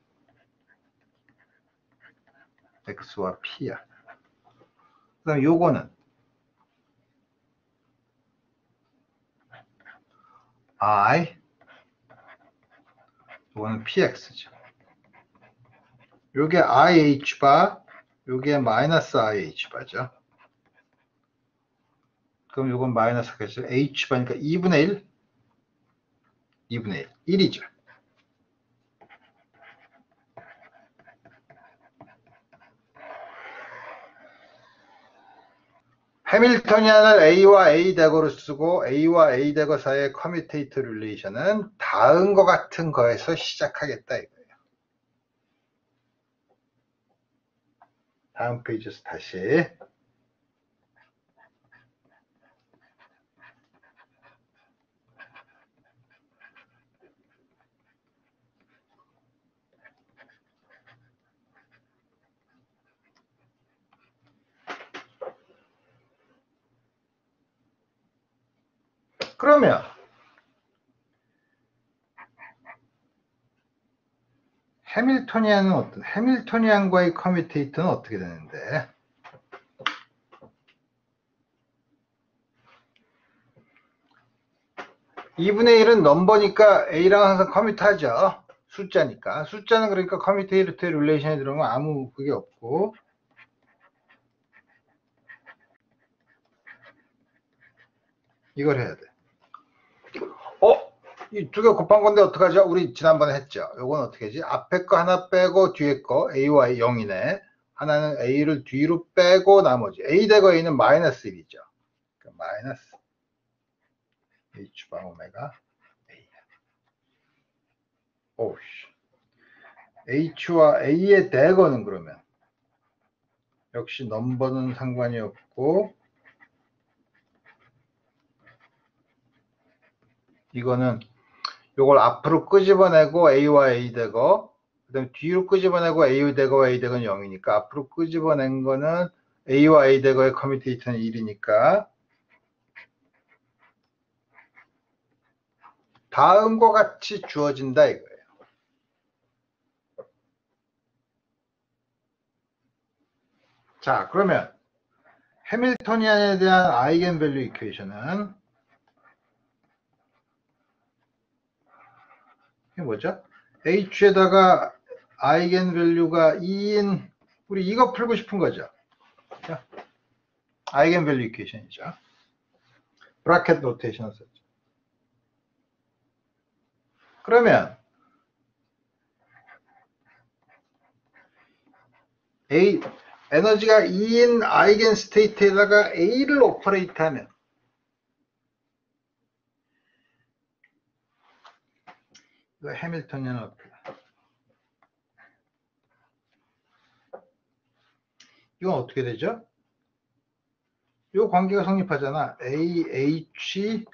Speaker 1: X와 P야. 그 다음 요거는 I. 요거는 PX죠. 요게 IH바, 요게 마이너스 IH바죠. 그럼 요건 마이너스 하겠죠. H바니까 2분의 1? 2분의 1. 1이죠. 해밀토니안을 A와 A 대거로 쓰고 A와 A 대거 사이의 커뮤테이터 릴레이션은 다음과 같은 거에서 시작하겠다 이거예요. 다음 페이지에서 다시. 그러면 해밀토니안과의 커뮤테이터는 어떻게 되는데? (2분의 1은) 넘버니까 A랑 항상 커뮤트하죠. 숫자니까. 숫자는 그러니까 커뮤테이터 릴레이션에 들어오면 아무 그게 없고, 이걸 해야 돼. 이 두 개 곱한 건데 어떡하죠? 우리 지난번에 했죠. 요건 어떻게 하지? 앞에 거 하나 빼고 뒤에 거 A와 A 0이네. 하나는 A를 뒤로 빼고 나머지 A 대거 A는 마이너스 1이죠. 그러니까 마이너스 H바 오메가 A. 오씨. H와 A의 대거는 그러면 역시 넘버는 상관이 없고, 이거는 요걸 앞으로 끄집어내고 A와 A 대거, 그 다음에 뒤로 끄집어내고 A 대거와 A 대거는 0이니까 앞으로 끄집어낸 거는 A와 A 대거의 커뮤테이터는 1이니까 다음과 같이 주어진다 이거예요. 자, 그러면 해밀토니안에 대한 아이겐밸류 이퀘이션은 이게 뭐죠? H에다가 아이겐밸류가 2인, 우리 이거 풀고 싶은 거죠. 자, 아이겐밸류 이퀘이션이죠. 브라켓 노테이션을 썼죠. 그러면 에너지가 2인 아이겐 스테이트에다가 A를 오퍼레이트 하면 이거 해밀토니안 어플. 이건 어떻게 되죠? 이 관계가 성립하잖아. AH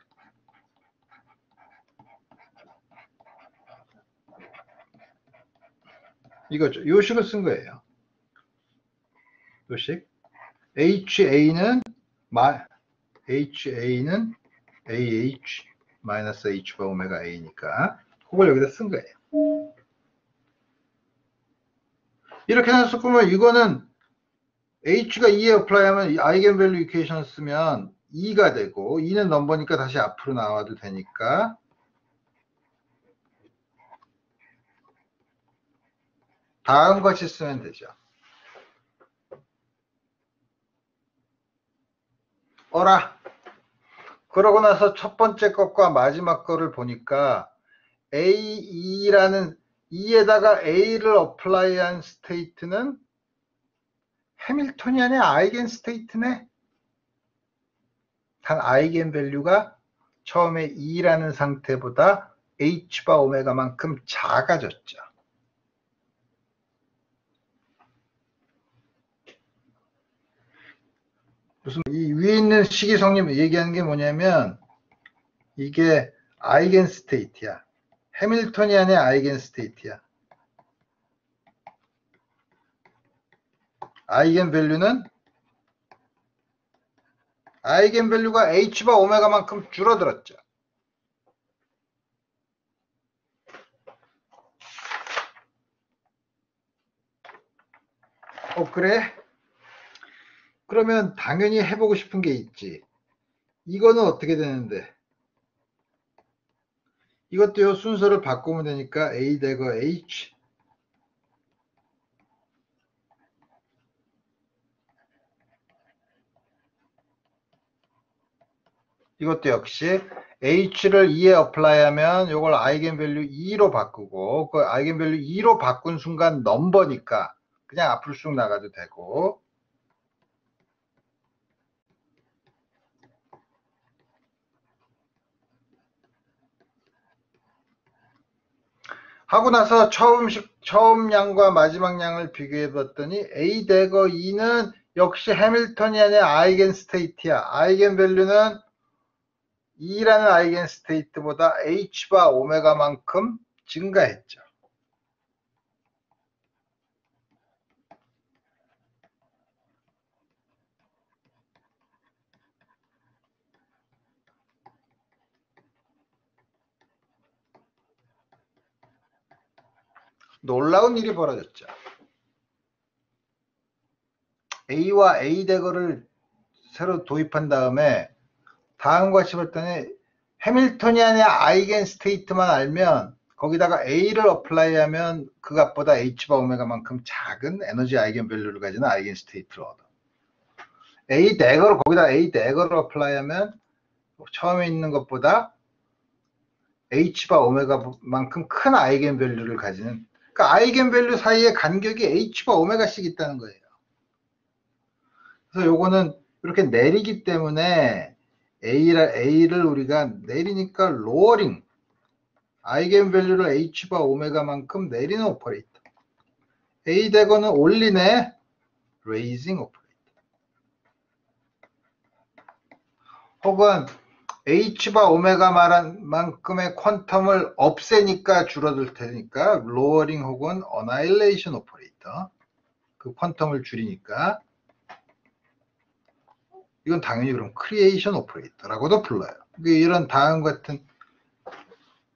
Speaker 1: 이거죠. 요 식을 쓴 거예요. 요 식. HA는 AH 마이너스 H바 오메가 A니까 그걸 여기다 쓴 거예요. 이렇게 해서 그러면 이거는 H가 2에 어플라이하면 아이겐밸류 이퀘이션을 쓰면 2가 되고 2는 넘버니까 다시 앞으로 나와도 되니까 다음 같이 쓰면 되죠. 어라. 그러고 나서 첫 번째 것과 마지막 거를 보니까 A2라는 2에다가 A를 어플라이한 스테이트는 해밀토니안의 아이겐 스테이트네. 단 아이겐 밸류가 처음에 2라는 상태보다 H바 오메가만큼 작아졌죠. 무슨 이 위에 있는 식이 성립 얘기하는 게 뭐냐면 이게 아이겐 스테이트야. 해밀토니안의 아이겐 스테이트야. 아이겐 밸류가 H바 오메가만큼 줄어들었죠. 그래? 그러면 당연히 해보고 싶은 게 있지. 이거는 어떻게 되는데? 이것도 요 순서를 바꾸면 되니까 A 대거 H 이것도 역시 H를 2에 어플라이하면 이걸 아이겐밸류 2로 바꾸고 그 아이겐밸류 2로 바꾼 순간 넘버니까 그냥 앞으로 쑥 나가도 되고 하고 나서 처음 양과 마지막 양을 비교해 봤더니 A 대거 2는 역시 해밀토니안의 아이겐 스테이트야. 아이겐 밸류는 2라는 아이겐 스테이트보다 H바 오메가만큼 증가했죠. 놀라운 일이 벌어졌죠. A와 A 대거를 새로 도입한 다음에 다음과 같이 봤더니 해밀토니안의 아이겐 스테이트만 알면 거기다가 A를 어플라이하면 그 값보다 H바 오메가만큼 작은 에너지 아이겐 밸류를 가지는 아이겐 스테이트를 얻어. 거기다 A 대거를 어플라이하면 처음에 있는 것보다 H바 오메가만큼 큰 아이겐 밸류를 가지는, 그러니까 아이겐 밸류 사이에 간격이 H바 오메가씩 있다는 거예요. 그래서 요거는 이렇게 내리기 때문에 A를 우리가 내리니까 로어링, 아이겐 밸류를 H바 오메가만큼 내리는 오퍼레이터. A 대거는 올리네, 레이징 오퍼레이터. 혹은 H바 오메가만큼의 퀀텀을 없애니까 줄어들 테니까 로어링 혹은 어나일레이션 오퍼레이터. 그 퀀텀을 줄이니까 이건 당연히 그럼 크리에이션 오퍼레이터라고도 불러요. 이런 다음 같은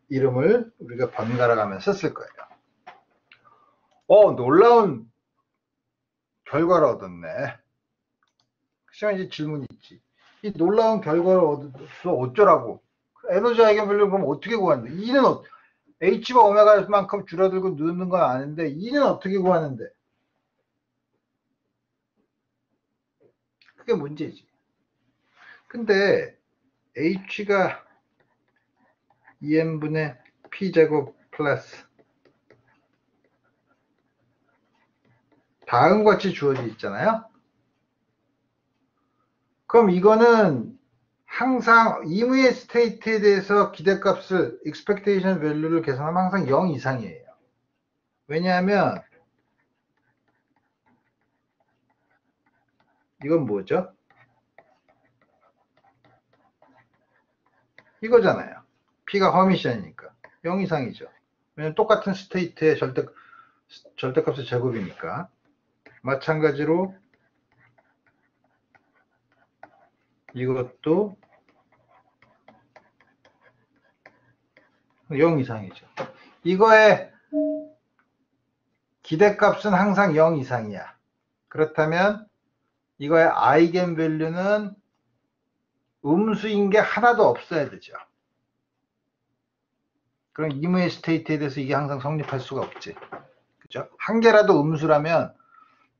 Speaker 1: 이름을 우리가 번갈아 가면서 쓸 거예요. 놀라운 결과를 얻었네. 시간 이제 질문이 있지. 이 놀라운 결과를 얻어서 어쩌라고? 에너지 아이겐 밸류 그럼 어떻게 구하는데? E는 H가 오메가만큼 줄어들고 느는 건 아는데 E는 어떻게 구하는데? 그게 문제지. 근데 H가 2n분의 P제곱 플러스 다음과 같이 주어져 있잖아요. 그럼 이거는 항상 임의의 스테이트에 대해서 기대값을 expectation value를 계산하면 항상 0 이상이에요. 왜냐하면 이건 뭐죠? 이거잖아요. P가 허미션이니까 0 이상이죠. 왜냐면 똑같은 스테이트의 절대값의 제곱이니까. 마찬가지로 이것도 0 이상이죠. 이거의 기대값은 항상 0 이상이야. 그렇다면 이거의 아이겐 밸류는 음수인 게 하나도 없어야 되죠. 그럼 임의의 스테이트에 대해서 이게 항상 성립할 수가 없지. 그죠? 한 개라도 음수라면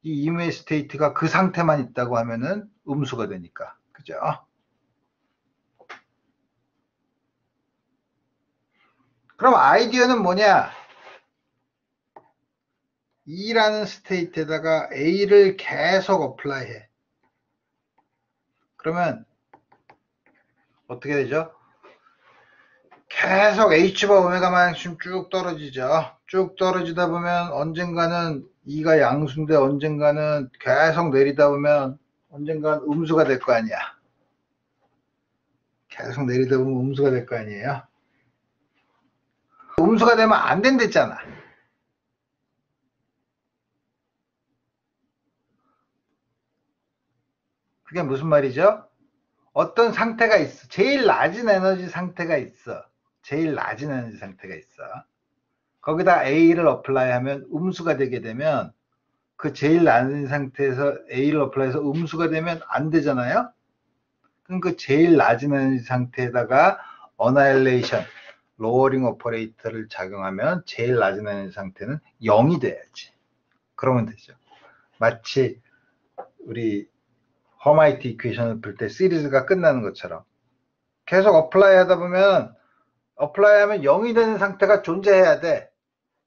Speaker 1: 이 임의의 스테이트가 그 상태만 있다고 하면은 음수가 되니까. 그죠? 그럼 아이디어는 뭐냐? E라는 스테이트에다가 A를 계속 어플라이해. 그러면 어떻게 되죠? 계속 H바 오메가만큼 쭉 떨어지죠. 쭉 떨어지다 보면 언젠가는 E가 양수인데 언젠가는 계속 내리다 보면 언젠가는 음수가 될 거 아니야. 계속 내리다 보면 음수가 될 거 아니에요. 음수가 되면 안 된댔잖아. 그게 무슨 말이죠? 어떤 상태가 있어. 제일 낮은 에너지 상태가 있어. 제일 낮은 에너지 상태가 있어. 거기다 A를 어플라이하면 음수가 되게 되면 그 제일 낮은 상태에서 A를 어플라이해서 음수가 되면 안 되잖아요. 그럼 그 제일 낮은 에너지 상태에다가 어나일레이션, 로어링 오퍼레이터를 작용하면 제일 낮은 에너지 상태는 0이 돼야지. 그러면 되죠. 마치 우리 허마이트 이퀘이션을 풀 때 시리즈가 끝나는 것처럼 계속 어플라이 하다 보면 어플라이 하면 0이 되는 상태가 존재해야 돼.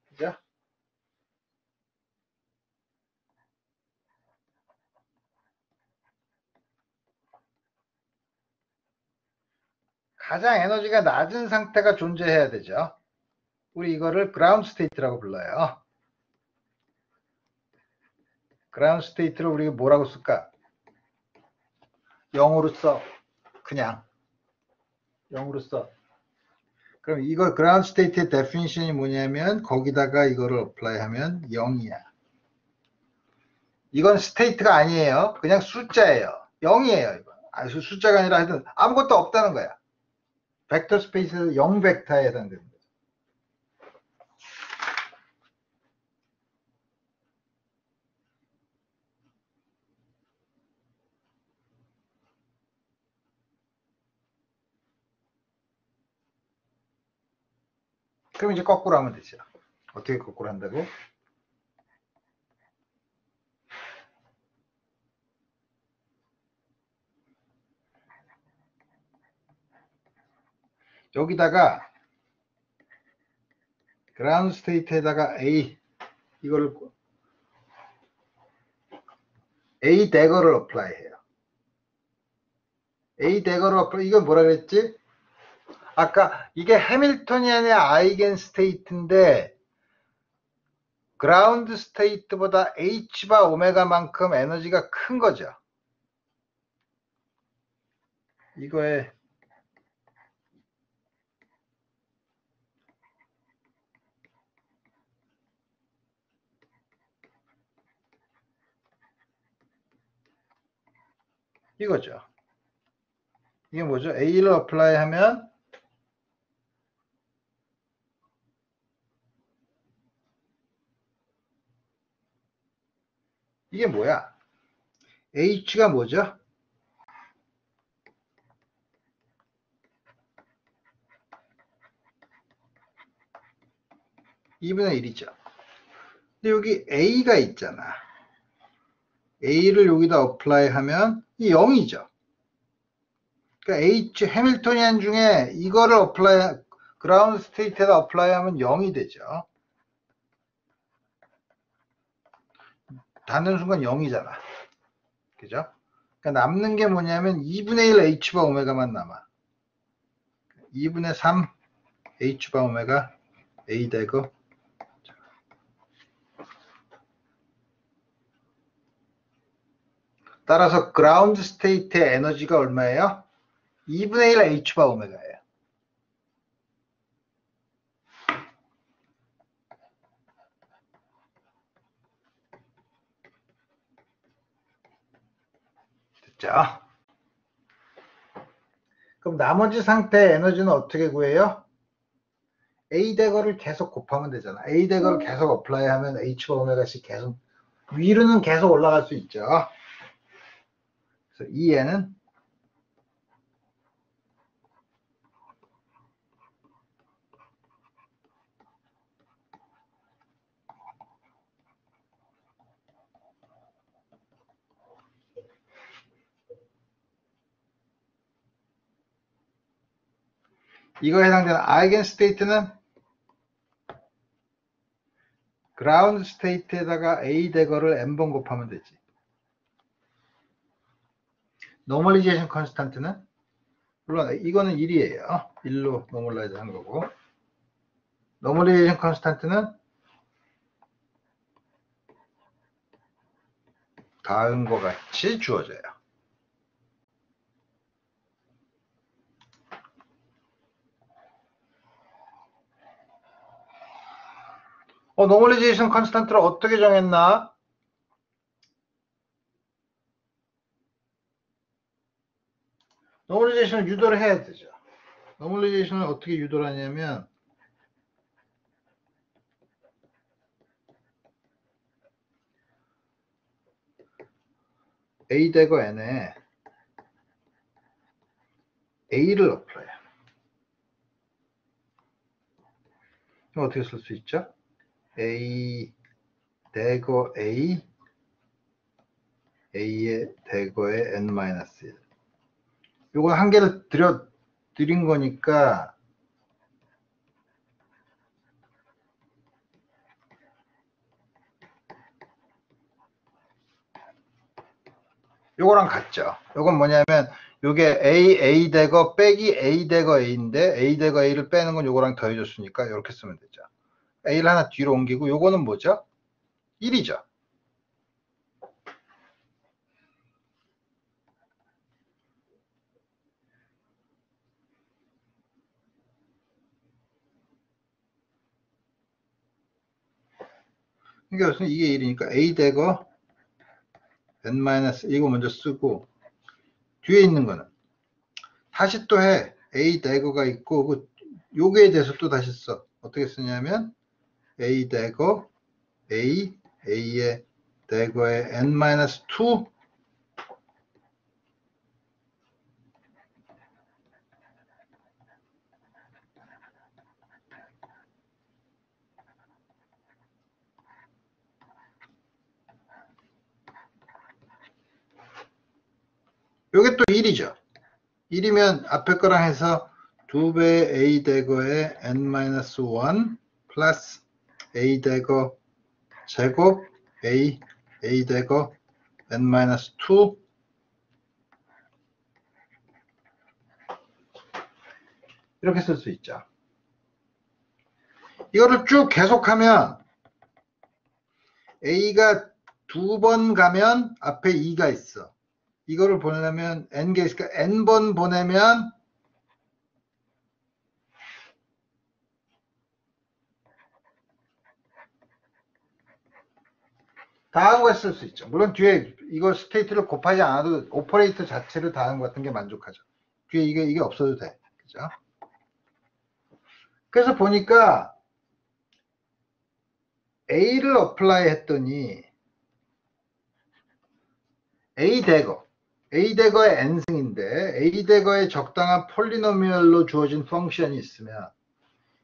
Speaker 1: 그죠? 가장 에너지가 낮은 상태가 존재해야 되죠. 우리 이거를 ground state라고 불러요. ground state를 우리가 뭐라고 쓸까? 0으로 써. 그냥 0으로 써. 그럼 이거 ground state의 definition이 뭐냐면 거기다가 이거를 apply 하면 0이야. 이건 state가 아니에요. 그냥 숫자예요. 0이에요. 이거. 숫자가 아니라 하여튼 아무것도 없다는 거야. 벡터 스페이스에서 0 벡터에 해당됩니다. 그럼 이제 거꾸로 하면 되죠. 어떻게 거꾸로 한다고? 여기다가 ground state에다가 이거를 A 대거를 apply 해요. A 대거를 apply, 이건 뭐라 그랬지? 아까 이게 해밀토니안의 아이겐 스테이트인데 그라운드 스테이트보다 H바 오메가만큼 에너지가 큰 거죠. 이거에 이거죠. 이게 뭐죠? A를 apply 하면 이게 뭐야? H가 뭐죠? (2분의 1이죠) 근데 여기 A가 있잖아. A를 여기다 apply 하면 이 0이죠. 그러니까 H 해밀토니안 중에 이거를 apply, 그라운드 스테이트에다 apply 하면 0이 되죠. 닿는 순간 0이잖아. 그죠? 그러니까 남는 게 뭐냐면 2분의 1 H바 오메가만 남아. 2분의 3 H바 오메가 A 대거. 따라서 그라운드 스테이트의 에너지가 얼마예요? 2분의 1 H바 오메가예요. 됐죠? 그럼 나머지 상태의 에너지는 어떻게 구해요? A 대거를 계속 곱하면 되잖아. A 대거를 계속 어플라이 하면 H바 오메가씩 계속 위로는 계속 올라갈 수 있죠. 그래서 EN은 이거에 해당되는 아이겐 스테이트는 그라운드 스테이트에다가 A 대거를 n번 곱하면 되지. 노멀리제이션 컨스탄트는 물론 이거는 1이에요. 1로 노멀라이즈 한 거고. 노멀리제이션 컨스탄트는 다음과 같이 주어져요. 노멀리제이션 컨스탄트를 어떻게 정했나? 노멀리제이션을 유도를 해야 되죠. 노멀리제이션을 어떻게 유도를 하냐면 A 대거 n에 A를 어플해요. 그럼 어떻게 쓸 수 있죠? A 대거 A A의 대거의 n-1 요거 한 개를 드린 거니까 요거랑 같죠. 요건 뭐냐면 요게 A 대거 빼기 A 대거 A인데 A 대거 A를 빼는 건 요거랑 더해줬으니까 이렇게 쓰면 되죠. A를 하나 뒤로 옮기고 요거는 뭐죠? 1이죠. 그러니까 무슨 이게 1이니까 A 대거 n 이거 먼저 쓰고 뒤에 있는 거는 다시 또 해. A 대거가 있고 요거에 대해서 또 다시 써. 어떻게 쓰냐면 A 대거 A의 대거에 n-2 요게 또 1이죠. 1이면 앞에 거랑 해서 2배 A 대거에 n-1 플러스 A 대거 제곱 A 대거 n-2 이렇게 쓸 수 있죠. 이거를 쭉 계속하면 A가 2번 가면 앞에 2가 있어. 이거를 보내면 n개 있으니까 n번 보내면 다한 거 쓸 수 있죠. 물론 뒤에 이거 스테이트를 곱하지 않아도 오퍼레이터 자체를 다한 것 같은 게 만족하죠. 뒤에 이게 없어도 돼. 그죠? 그래서 보니까 A를 어플라이 했더니 A 대거의 n승인데 A 대거의 적당한 폴리노미얼로 주어진 펑션이 있으면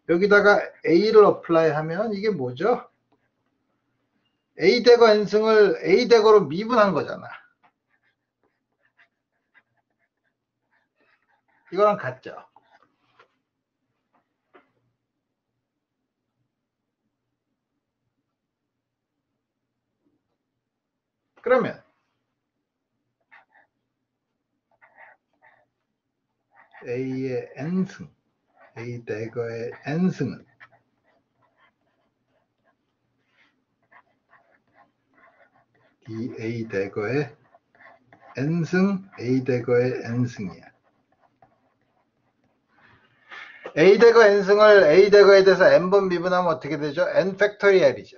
Speaker 1: 여기다가 A를 어플라이 하면 이게 뭐죠? A 대거 n승을 A 대거로 미분한 거잖아. 이거랑 같죠? 그러면 A의 n승, A 대거의 n승은 이 A 대거의 n승, A 대거의 n승이야. A 대거 n승을 A 대거에 대해서 n번 미분하면 어떻게 되죠? n 팩토리얼이죠.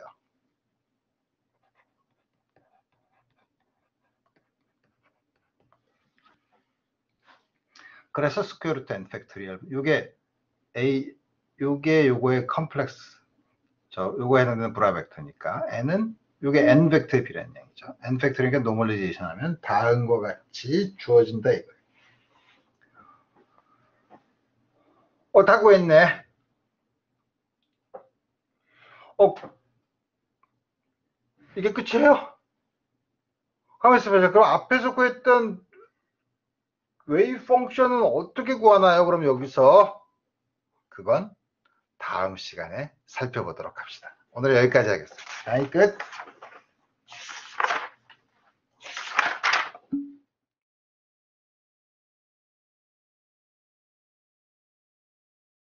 Speaker 1: 그래서 스퀘어 루트 n 팩토리얼. 요게 요거의 컴플렉스. 요거 해당되는 브라 벡터니까 n은 요게 n 벡터의 비례한 양이죠. n 팩토리니까 노멀리제이션 하면 다음과 같이 주어진다 이거예요. 다 구했네. 이게 끝이에요? 가만있어 보자. 그럼 앞에서 구했던 웨이브 펑션은 어떻게 구하나요? 그럼 여기서 그건 다음 시간에 살펴보도록 합시다. 오늘 여기까지 하겠습니다. 끝.